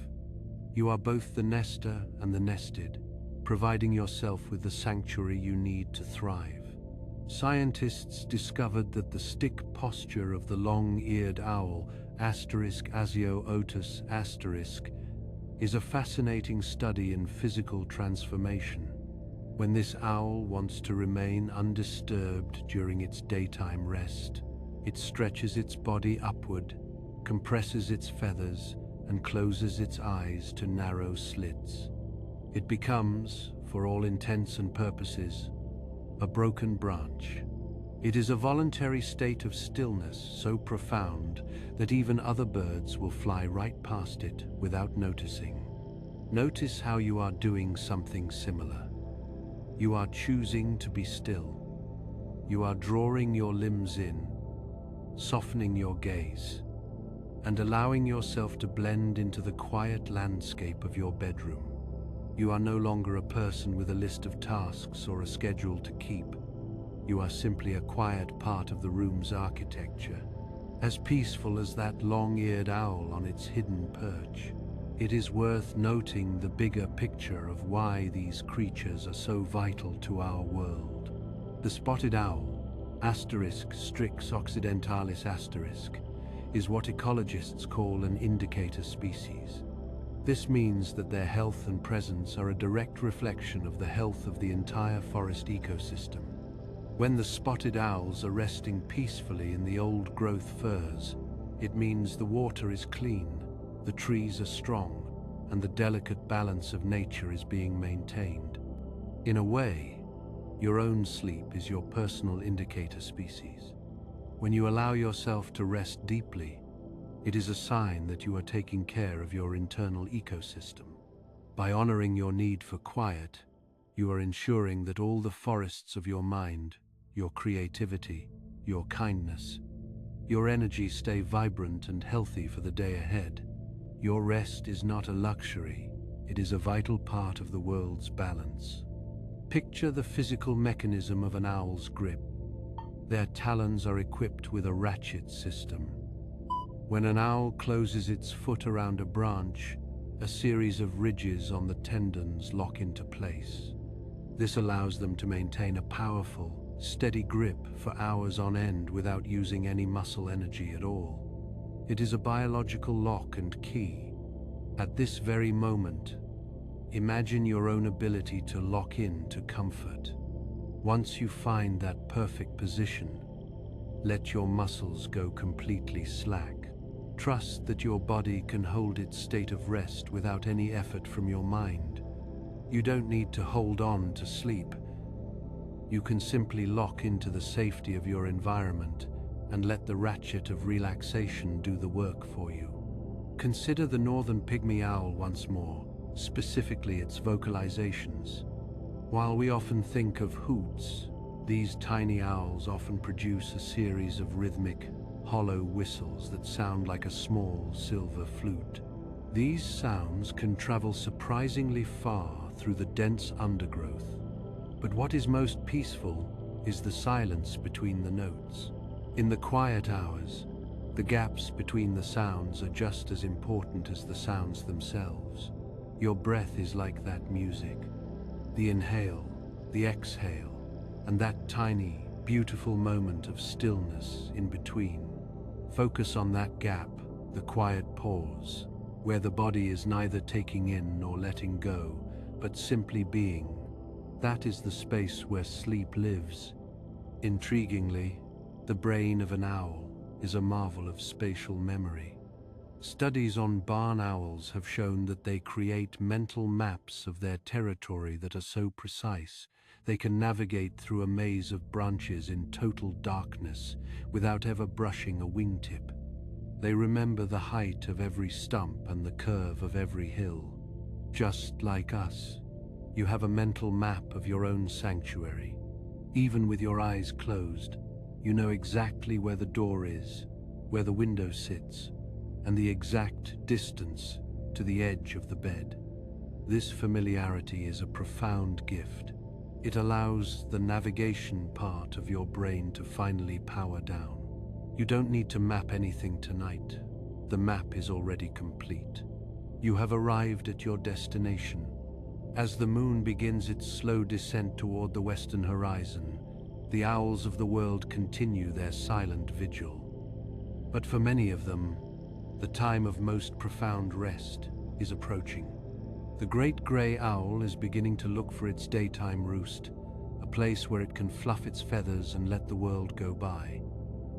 You are both the nester and the nested, providing yourself with the sanctuary you need to thrive. Scientists discovered that the stick posture of the long-eared owl, Asio otis *, is a fascinating study in physical transformation. When this owl wants to remain undisturbed during its daytime rest, it stretches its body upward, compresses its feathers, and closes its eyes to narrow slits. It becomes, for all intents and purposes, a broken branch. It is a voluntary state of stillness so profound that even other birds will fly right past it without noticing. Notice how you are doing something similar. You are choosing to be still. You are drawing your limbs in, softening your gaze, and allowing yourself to blend into the quiet landscape of your bedroom. You are no longer a person with a list of tasks or a schedule to keep. You are simply a quiet part of the room's architecture, as peaceful as that long-eared owl on its hidden perch. It is worth noting the bigger picture of why these creatures are so vital to our world. The spotted owl, Strix occidentalis *, is what ecologists call an indicator species. This means that their health and presence are a direct reflection of the health of the entire forest ecosystem. When the spotted owls are resting peacefully in the old-growth firs, it means the water is clean, the trees are strong, and the delicate balance of nature is being maintained. In a way, your own sleep is your personal indicator species. When you allow yourself to rest deeply, it is a sign that you are taking care of your internal ecosystem. By honoring your need for quiet, you are ensuring that all the forests of your mind, your creativity, your kindness, your energy stay vibrant and healthy for the day ahead. Your rest is not a luxury, it is a vital part of the world's balance. Picture the physical mechanism of an owl's grip. Their talons are equipped with a ratchet system. When an owl closes its foot around a branch, a series of ridges on the tendons lock into place. This allows them to maintain a powerful, steady grip for hours on end without using any muscle energy at all. It is a biological lock and key. At this very moment, imagine your own ability to lock in to comfort. Once you find that perfect position, let your muscles go completely slack. Trust that your body can hold its state of rest without any effort from your mind. You don't need to hold on to sleep. You can simply lock into the safety of your environment and let the ratchet of relaxation do the work for you. Consider the northern pygmy owl once more, specifically its vocalizations. While we often think of hoots, these tiny owls often produce a series of rhythmic, hollow whistles that sound like a small silver flute. These sounds can travel surprisingly far through the dense undergrowth. But what is most peaceful is the silence between the notes. In the quiet hours, the gaps between the sounds are just as important as the sounds themselves. Your breath is like that music. The inhale, the exhale, and that tiny, beautiful moment of stillness in between. Focus on that gap, the quiet pause, where the body is neither taking in nor letting go, but simply being. That is the space where sleep lives. Intriguingly, the brain of an owl is a marvel of spatial memory. Studies on barn owls have shown that they create mental maps of their territory that are so precise, they can navigate through a maze of branches in total darkness without ever brushing a wingtip. They remember the height of every stump and the curve of every hill. Just like us, you have a mental map of your own sanctuary. Even with your eyes closed, you know exactly where the door is, where the window sits, and the exact distance to the edge of the bed. This familiarity is a profound gift. It allows the navigation part of your brain to finally power down. You don't need to map anything tonight. The map is already complete. You have arrived at your destination. As the moon begins its slow descent toward the western horizon, the owls of the world continue their silent vigil. But for many of them, the time of most profound rest is approaching. The great gray owl is beginning to look for its daytime roost, a place where it can fluff its feathers and let the world go by.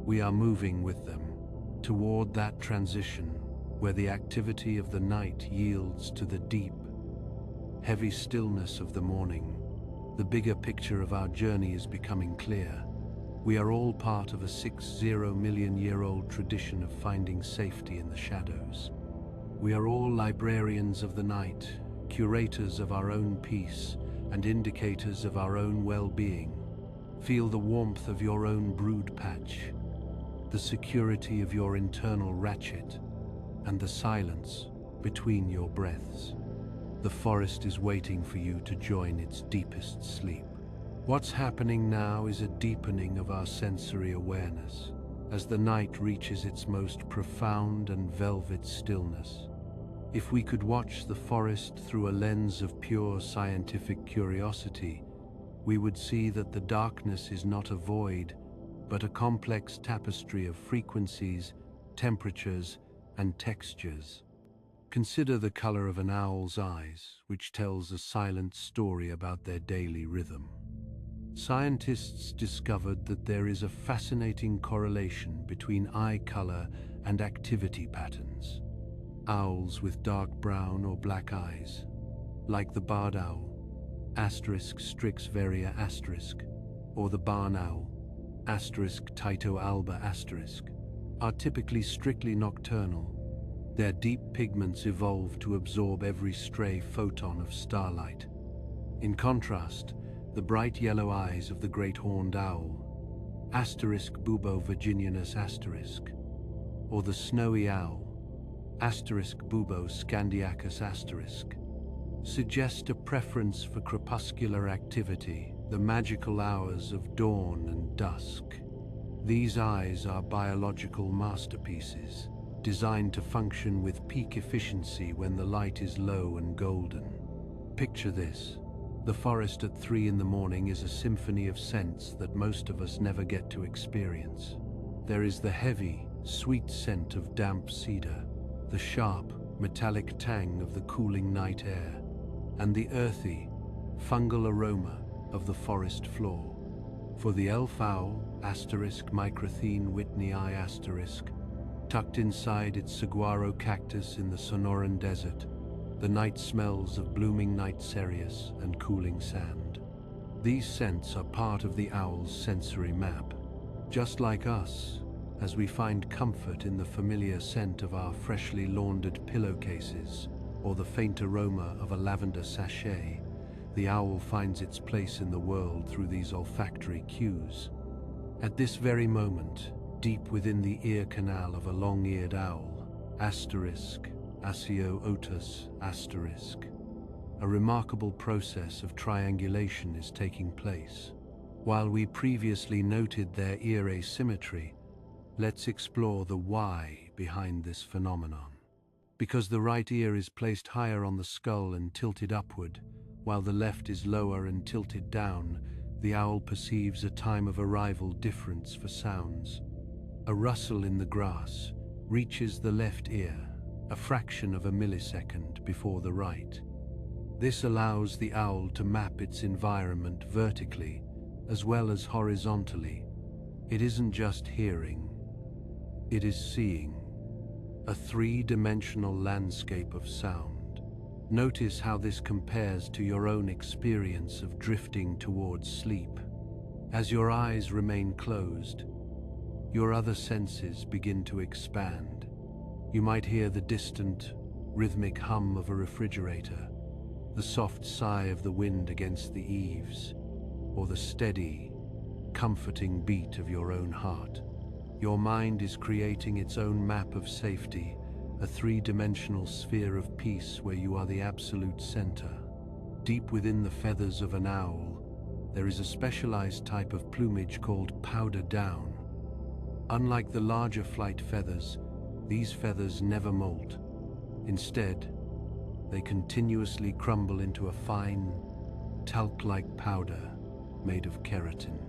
We are moving with them toward that transition where the activity of the night yields to the deep, heavy stillness of the morning. The bigger picture of our journey is becoming clear. We are all part of a 60 million-year-old tradition of finding safety in the shadows. We are all librarians of the night, curators of our own peace, and indicators of our own well-being. Feel the warmth of your own brood patch, the security of your internal ratchet, and the silence between your breaths. The forest is waiting for you to join its deepest sleep. What's happening now is a deepening of our sensory awareness as the night reaches its most profound and velvet stillness. If we could watch the forest through a lens of pure scientific curiosity, we would see that the darkness is not a void, but a complex tapestry of frequencies, temperatures, and textures. Consider the color of an owl's eyes, which tells a silent story about their daily rhythm. Scientists discovered that there is a fascinating correlation between eye color and activity patterns. Owls with dark brown or black eyes, like the barred owl, *strix varia*, or the barn owl, *Tyto alba*, are typically strictly nocturnal. Their deep pigments evolved to absorb every stray photon of starlight. In contrast, the bright yellow eyes of the great horned owl, *Bubo virginianus*, or the snowy owl, *Bubo scandiacus*, suggest a preference for crepuscular activity, the magical hours of dawn and dusk. These eyes are biological masterpieces, designed to function with peak efficiency when the light is low and golden. Picture this: The forest at 3 in the morning is a symphony of scents that most of us never get to experience. There is the heavy, sweet scent of damp cedar, the sharp, metallic tang of the cooling night air, and the earthy, fungal aroma of the forest floor. For the elf owl, *microthene whitneyi*, tucked inside its saguaro cactus in the Sonoran Desert, the night smells of blooming night cereus and cooling sand. These scents are part of the owl's sensory map. Just like us, as we find comfort in the familiar scent of our freshly laundered pillowcases or the faint aroma of a lavender sachet, the owl finds its place in the world through these olfactory cues. At this very moment, deep within the ear canal of a long-eared owl, Asiootus *, a remarkable process of triangulation is taking place. While we previously noted their ear asymmetry, let's explore the why behind this phenomenon. Because the right ear is placed higher on the skull and tilted upward, while the left is lower and tilted down, the owl perceives a time of arrival difference for sounds. A rustle in the grass reaches the left ear a fraction of a millisecond before the right. This allows the owl to map its environment vertically as well as horizontally. It isn't just hearing, it is seeing a three-dimensional landscape of sound. Notice how this compares to your own experience of drifting towards sleep. As your eyes remain closed, your other senses begin to expand. You might hear the distant, rhythmic hum of a refrigerator, the soft sigh of the wind against the eaves, or the steady, comforting beat of your own heart. Your mind is creating its own map of safety, a three-dimensional sphere of peace where you are the absolute center. Deep within the feathers of an owl, there is a specialized type of plumage called powder down. Unlike the larger flight feathers, these feathers never molt. Instead, they continuously crumble into a fine, talc-like powder made of keratin.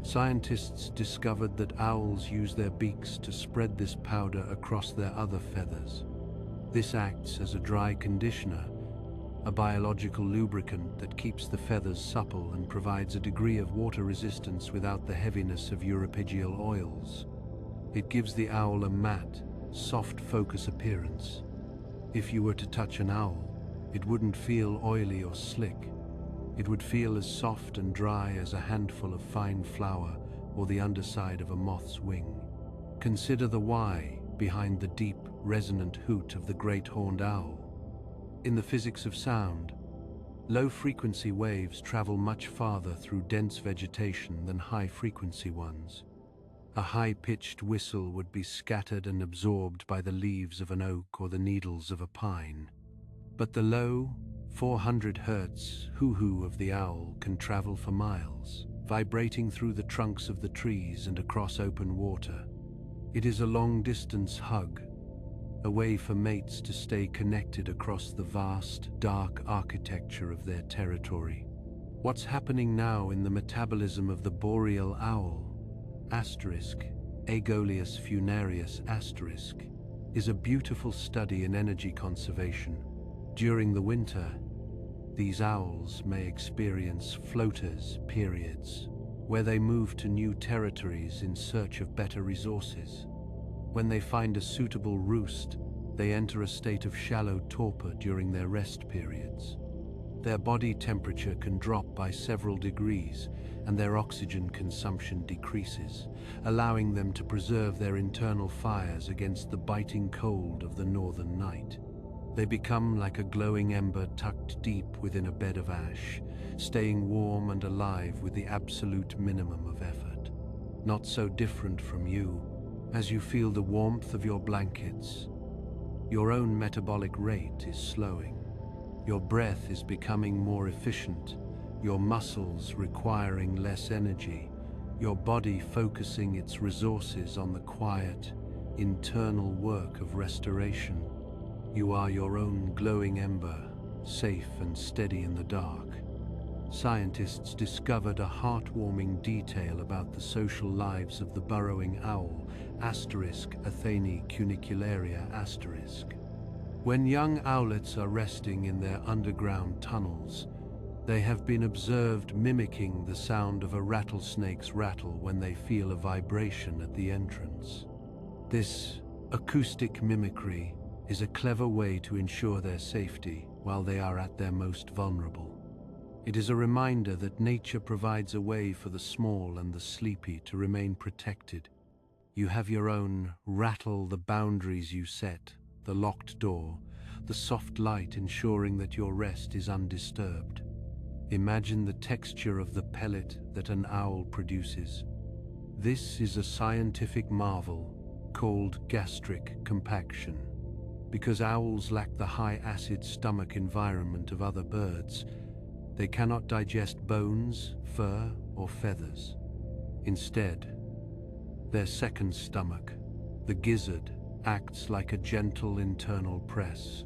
Scientists discovered that owls use their beaks to spread this powder across their other feathers. This acts as a dry conditioner, a biological lubricant that keeps the feathers supple and provides a degree of water resistance without the heaviness of Europegial oils. It gives the owl a matte, soft focus appearance. If you were to touch an owl, it wouldn't feel oily or slick. It would feel as soft and dry as a handful of fine flour or the underside of a moth's wing. Consider the why behind the deep, resonant hoot of the great horned owl. In the physics of sound, low-frequency waves travel much farther through dense vegetation than high-frequency ones. A high-pitched whistle would be scattered and absorbed by the leaves of an oak or the needles of a pine. But the low, 400 Hz hoo-hoo of the owl can travel for miles, vibrating through the trunks of the trees and across open water. It is a long-distance hug, a way for mates to stay connected across the vast, dark architecture of their territory. What's happening now in the metabolism of the boreal owl, Aegolius funarius *, is a beautiful study in energy conservation. During the winter, these owls may experience floaters periods, where they move to new territories in search of better resources. When they find a suitable roost, they enter a state of shallow torpor during their rest periods. Their body temperature can drop by several degrees, and their oxygen consumption decreases, allowing them to preserve their internal fires against the biting cold of the northern night. They become like a glowing ember tucked deep within a bed of ash, staying warm and alive with the absolute minimum of effort. Not so different from you, as you feel the warmth of your blankets. Your own metabolic rate is slowing. Your breath is becoming more efficient, your muscles requiring less energy, your body focusing its resources on the quiet, internal work of restoration. You are your own glowing ember, safe and steady in the dark. scientists discovered a heartwarming detail about the social lives of the burrowing owl, Athene cunicularia *. When young owlets are resting in their underground tunnels, they have been observed mimicking the sound of a rattlesnake's rattle when they feel a vibration at the entrance. This acoustic mimicry is a clever way to ensure their safety while they are at their most vulnerable. It is a reminder that nature provides a way for the small and the sleepy to remain protected. You have your own rattle, the boundaries you set, the locked door, the soft light ensuring that your rest is undisturbed. Imagine the texture of the pellet that an owl produces. This is a scientific marvel called gastric compaction. Because owls lack the high-acid stomach environment of other birds, they cannot digest bones, fur, or feathers. Instead, their second stomach, the gizzard, acts like a gentle internal press,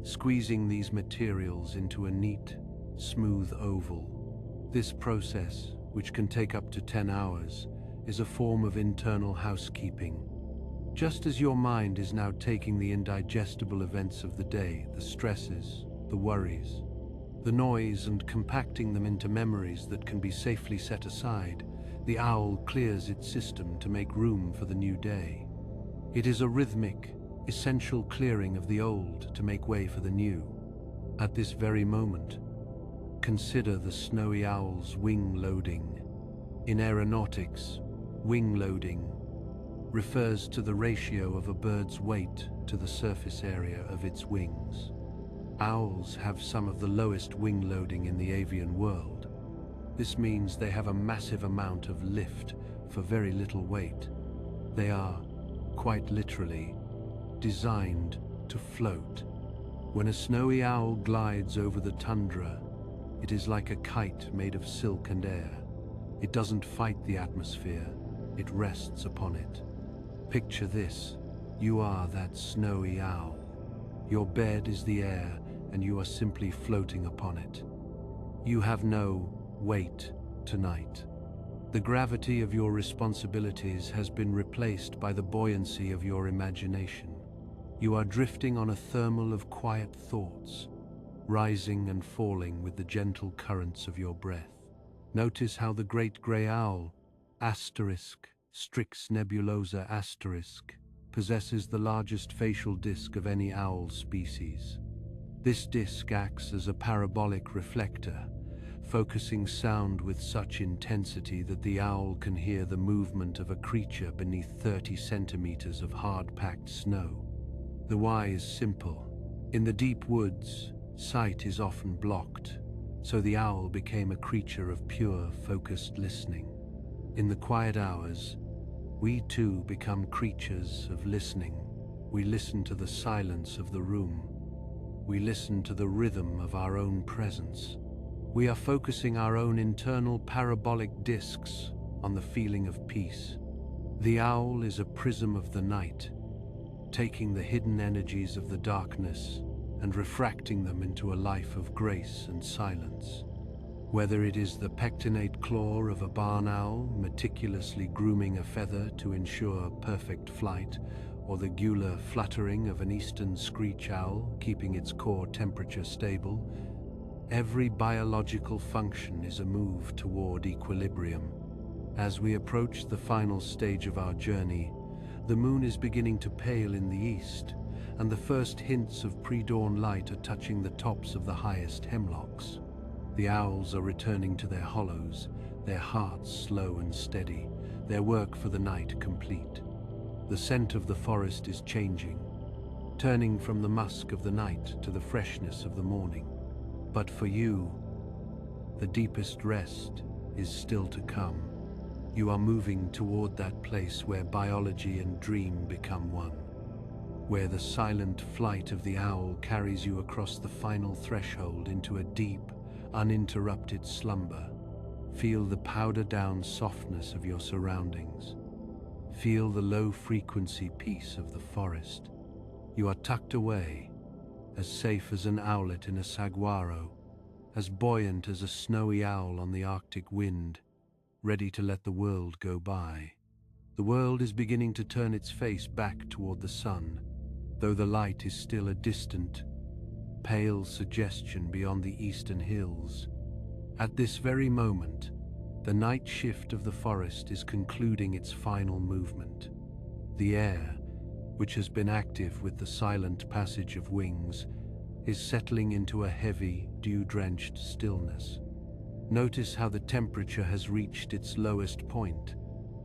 squeezing these materials into a neat, smooth oval. This process, which can take up to 10 hours, is a form of internal housekeeping. Just as your mind is now taking the indigestible events of the day, the stresses, the worries, the noise, and compacting them into memories that can be safely set aside, the owl clears its system to make room for the new day. It is a rhythmic, essential clearing of the old to make way for the new. At this very moment, consider the snowy owl's wing loading. In aeronautics, wing loading refers to the ratio of a bird's weight to the surface area of its wings. Owls have some of the lowest wing loading in the avian world. This means they have a massive amount of lift for very little weight. They are, quite literally, designed to float. When a snowy owl glides over the tundra, it is like a kite made of silk and air. It doesn't fight the atmosphere, it rests upon it. Picture this: you are that snowy owl. Your bed is the air, and you are simply floating upon it. You have no weight tonight. The gravity of your responsibilities has been replaced by the buoyancy of your imagination. You are drifting on a thermal of quiet thoughts, rising and falling with the gentle currents of your breath. Notice how the great grey owl, Strix nebulosa *, possesses the largest facial disc of any owl species. This disc acts as a parabolic reflector, focusing sound with such intensity that the owl can hear the movement of a creature beneath 30 centimeters of hard-packed snow. The why is simple. In the deep woods, sight is often blocked, so the owl became a creature of pure, focused listening. In the quiet hours, we too become creatures of listening. We listen to the silence of the room. We listen to the rhythm of our own presence. We are focusing our own internal parabolic discs on the feeling of peace. The owl is a prism of the night, taking the hidden energies of the darkness and refracting them into a life of grace and silence. Whether it is the pectinate claw of a barn owl meticulously grooming a feather to ensure perfect flight, or the gular fluttering of an eastern screech owl keeping its core temperature stable, every biological function is a move toward equilibrium. As we approach the final stage of our journey, the moon is beginning to pale in the east, and the first hints of pre-dawn light are touching the tops of the highest hemlocks. The owls are returning to their hollows, their hearts slow and steady, their work for the night complete. The scent of the forest is changing, turning from the musk of the night to the freshness of the morning. But for you, the deepest rest is still to come. You are moving toward that place where biology and dream become one, where the silent flight of the owl carries you across the final threshold into a deep, uninterrupted slumber. Feel the powder-down softness of your surroundings. Feel the low-frequency peace of the forest. You are tucked away, as safe as an owlet in a saguaro, as buoyant as a snowy owl on the Arctic wind, ready to let the world go by. The world is beginning to turn its face back toward the sun, though the light is still a distant, pale suggestion beyond the eastern hills. At this very moment, the night shift of the forest is concluding its final movement. The air, which has been active with the silent passage of wings, is settling into a heavy, dew-drenched stillness. Notice how the temperature has reached its lowest point,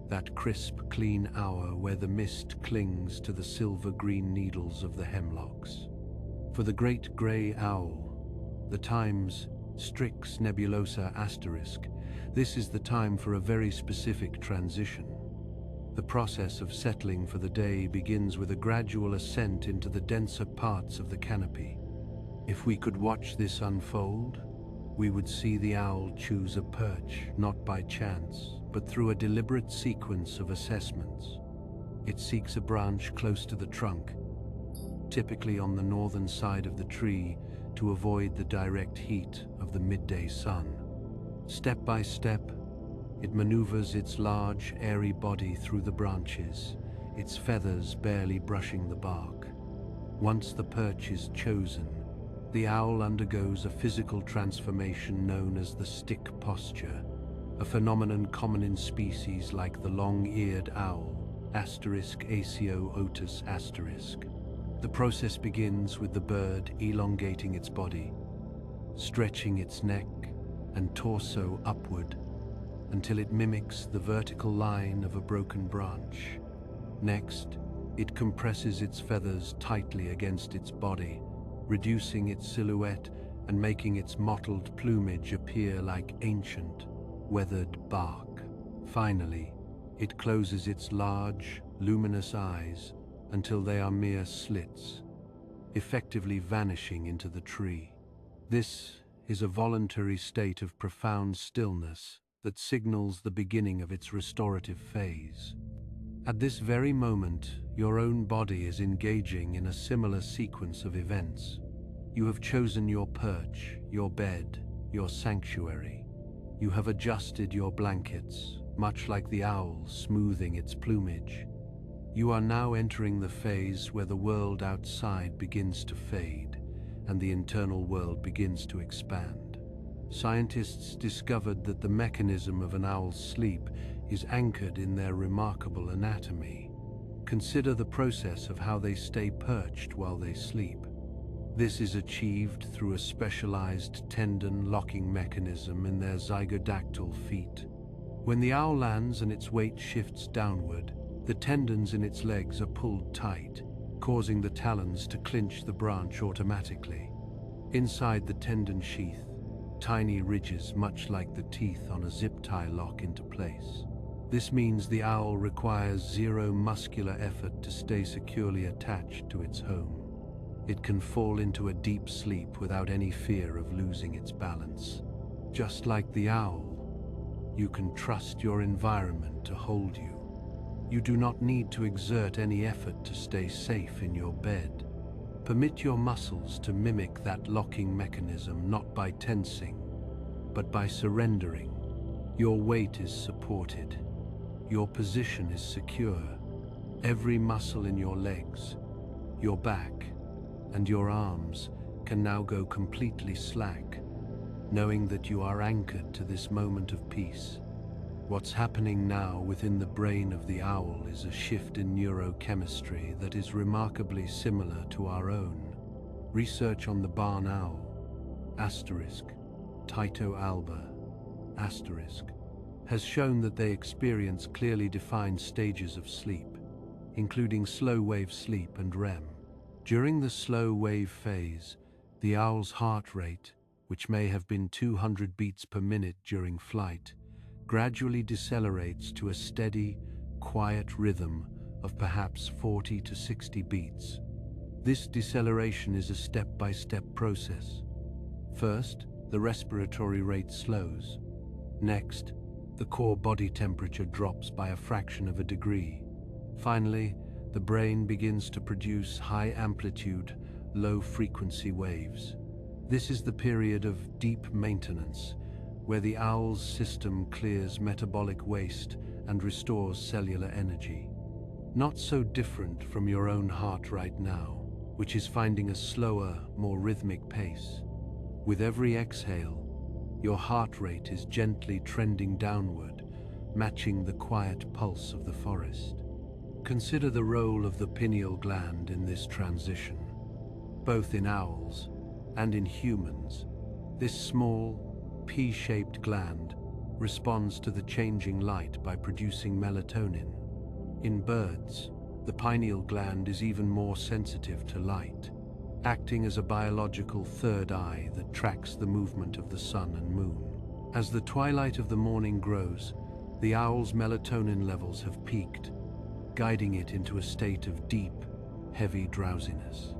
that crisp, clean hour where the mist clings to the silver-green needles of the hemlocks. For the great grey owl, the time's Strix nebulosa asterisk, this is the time for a very specific transition. The process of settling for the day begins with a gradual ascent into the denser parts of the canopy. If we could watch this unfold, we would see the owl choose a perch, not by chance, but through a deliberate sequence of assessments. It seeks a branch close to the trunk, typically on the northern side of the tree, to avoid the direct heat of the midday sun. Step by step, it maneuvers its large, airy body through the branches, its feathers barely brushing the bark. Once the perch is chosen, the owl undergoes a physical transformation known as the stick posture, a phenomenon common in species like the long-eared owl, *Aceo otis*. The process begins with the bird elongating its body, stretching its neck and torso upward until it mimics the vertical line of a broken branch. Next, it compresses its feathers tightly against its body, reducing its silhouette and making its mottled plumage appear like ancient, weathered bark. Finally, it closes its large, luminous eyes until they are mere slits, effectively vanishing into the tree. This is a voluntary state of profound stillness that signals the beginning of its restorative phase. At this very moment, your own body is engaging in a similar sequence of events. You have chosen your perch, your bed, your sanctuary. You have adjusted your blankets, much like the owl smoothing its plumage. You are now entering the phase where the world outside begins to fade and the internal world begins to expand. Scientists discovered that the mechanism of an owl's sleep is anchored in their remarkable anatomy. Consider the process of how they stay perched while they sleep. This is achieved through a specialized tendon locking mechanism in their zygodactyl feet. When the owl lands and its weight shifts downward, the tendons in its legs are pulled tight, causing the talons to clinch the branch automatically. Inside the tendon sheath, tiny ridges much like the teeth on a zip tie lock into place. This means the owl requires zero muscular effort to stay securely attached to its home. It can fall into a deep sleep without any fear of losing its balance. Just like the owl, you can trust your environment to hold you. You do not need to exert any effort to stay safe in your bed. Permit your muscles to mimic that locking mechanism, not by tensing, but by surrendering. Your weight is supported. Your position is secure. Every muscle in your legs, your back, and your arms can now go completely slack, knowing that you are anchored to this moment of peace. What's happening now within the brain of the owl is a shift in neurochemistry that is remarkably similar to our own. Research on the barn owl, Tyto alba, has shown that they experience clearly defined stages of sleep, including slow wave sleep and REM. During the slow wave phase, the owl's heart rate, which may have been 200 beats per minute during flight, gradually decelerates to a steady, quiet rhythm of perhaps 40 to 60 beats. This deceleration is a step-by-step process. First, the respiratory rate slows. Next, the core body temperature drops by a fraction of a degree. Finally, the brain begins to produce high-amplitude, low-frequency waves. This is the period of deep maintenance, where the owl's system clears metabolic waste and restores cellular energy. Not so different from your own heart right now, which is finding a slower, more rhythmic pace. With every exhale, your heart rate is gently trending downward, matching the quiet pulse of the forest. Consider the role of the pineal gland in this transition. Both in owls and in humans, this small, pea-shaped gland responds to the changing light by producing melatonin. In birds, the pineal gland is even more sensitive to light, acting as a biological third eye that tracks the movement of the sun and moon. As the twilight of the morning grows, the owl's melatonin levels have peaked, guiding it into a state of deep, heavy drowsiness.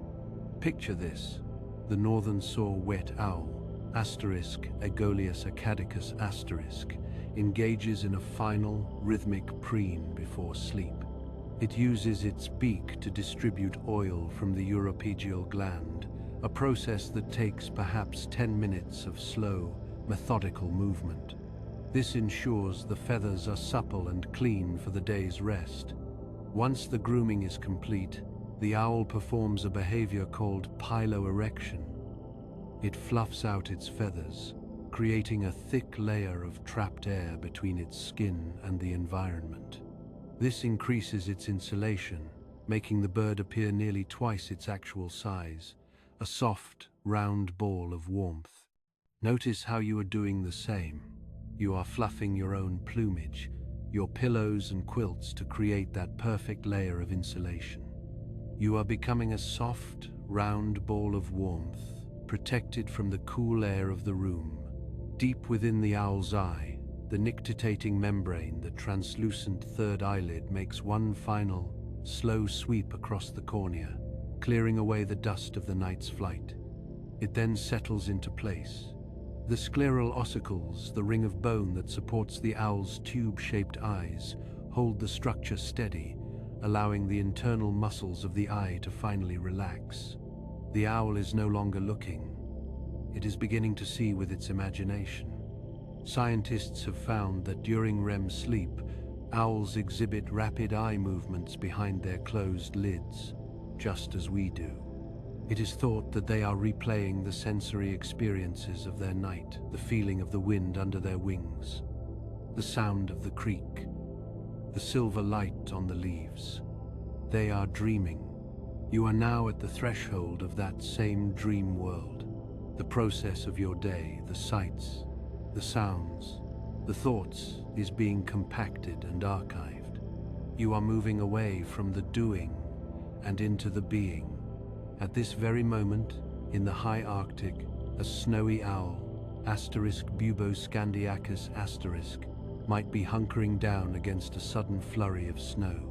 Picture this: the northern saw-whet owl, *Aegolius acadicus *, engages in a final, rhythmic preen before sleep. It uses its beak to distribute oil from the uropygial gland, a process that takes perhaps 10 minutes of slow, methodical movement. This ensures the feathers are supple and clean for the day's rest. Once the grooming is complete, the owl performs a behavior called piloerection. It fluffs out its feathers, creating a thick layer of trapped air between its skin and the environment. This increases its insulation, making the bird appear nearly twice its actual size, a soft, round ball of warmth. Notice how you are doing the same. You are fluffing your own plumage, your pillows and quilts to create that perfect layer of insulation. You are becoming a soft, round ball of warmth, protected from the cool air of the room. Deep within the owl's eye, the nictitating membrane, the translucent third eyelid, makes one final, slow sweep across the cornea, clearing away the dust of the night's flight. It then settles into place. The scleral ossicles, the ring of bone that supports the owl's tube-shaped eyes, hold the structure steady, allowing the internal muscles of the eye to finally relax. The owl is no longer looking. It is beginning to see with its imagination. Scientists have found that during REM sleep, owls exhibit rapid eye movements behind their closed lids, just as we do. It is thought that they are replaying the sensory experiences of their night, the feeling of the wind under their wings, the sound of the creek, the silver light on the leaves. They are dreaming. You are now at the threshold of that same dream world. The process of your day, the sights, the sounds, the thoughts is being compacted and archived. You are moving away from the doing and into the being. At this very moment, in the high Arctic, a snowy owl, *Buboscandiacus *, might be hunkering down against a sudden flurry of snow.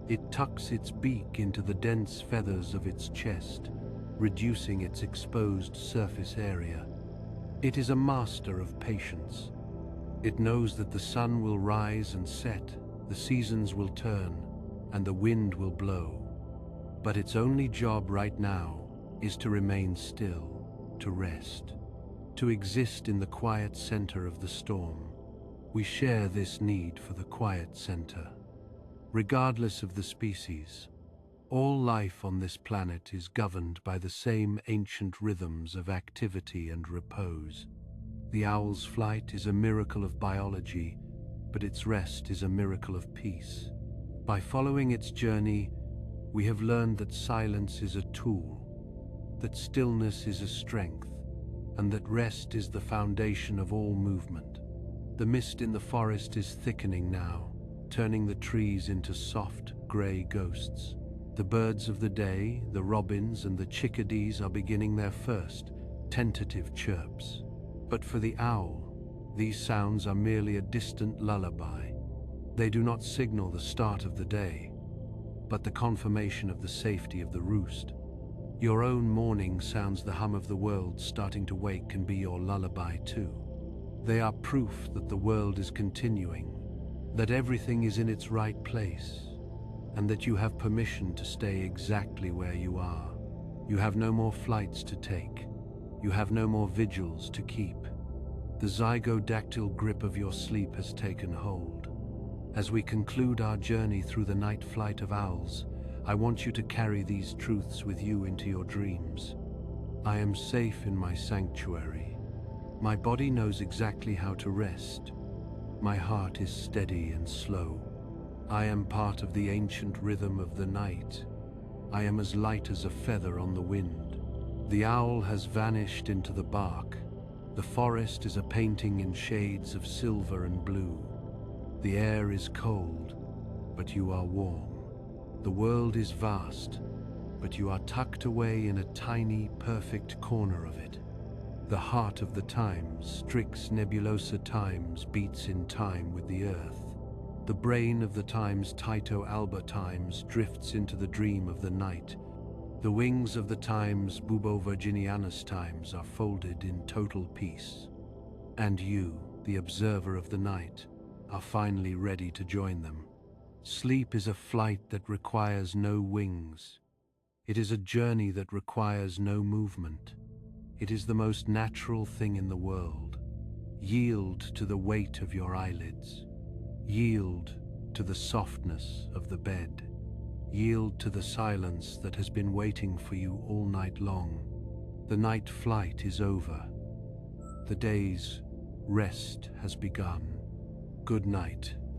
It tucks its beak into the dense feathers of its chest, reducing its exposed surface area. It is a master of patience. It knows that the sun will rise and set, the seasons will turn, and the wind will blow. But its only job right now is to remain still, to rest, to exist in the quiet center of the storm. We share this need for the quiet center. Regardless of the species, all life on this planet is governed by the same ancient rhythms of activity and repose. The owl's flight is a miracle of biology, but its rest is a miracle of peace. By following its journey, we have learned that silence is a tool, that stillness is a strength, and that rest is the foundation of all movement. The mist in the forest is thickening now, turning the trees into soft, gray ghosts. The birds of the day, the robins and the chickadees, are beginning their first, tentative chirps. But for the owl, these sounds are merely a distant lullaby. They do not signal the start of the day, but the confirmation of the safety of the roost. Your own morning sounds, the hum of the world starting to wake, can be your lullaby too. They are proof that the world is continuing, that everything is in its right place, and that you have permission to stay exactly where you are. You have no more flights to take, You have no more vigils to keep. The zygodactyl grip of your sleep has taken hold. As we conclude our journey through the night flight of owls, I want you to carry these truths with you into your dreams. I am safe in my sanctuary. My body knows exactly how to rest. My heart is steady and slow. I am part of the ancient rhythm of the night. I am as light as a feather on the wind. The owl has vanished into the bark. The forest is a painting in shades of silver and blue. The air is cold, but you are warm. The world is vast, but you are tucked away in a tiny, perfect corner of it. The heart of the times, Strix nebulosa times, beats in time with the earth. The brain of the times, Tyto alba times, drifts into the dream of the night. The wings of the times, Bubo virginianus times, are folded in total peace. And you, the observer of the night, are finally ready to join them. Sleep is a flight that requires no wings. It is a journey that requires no movement. It is the most natural thing in the world. Yield to the weight of your eyelids. Yield to the softness of the bed. Yield to the silence that has been waiting for you all night long. The night flight is over. The day's rest has begun. Good night.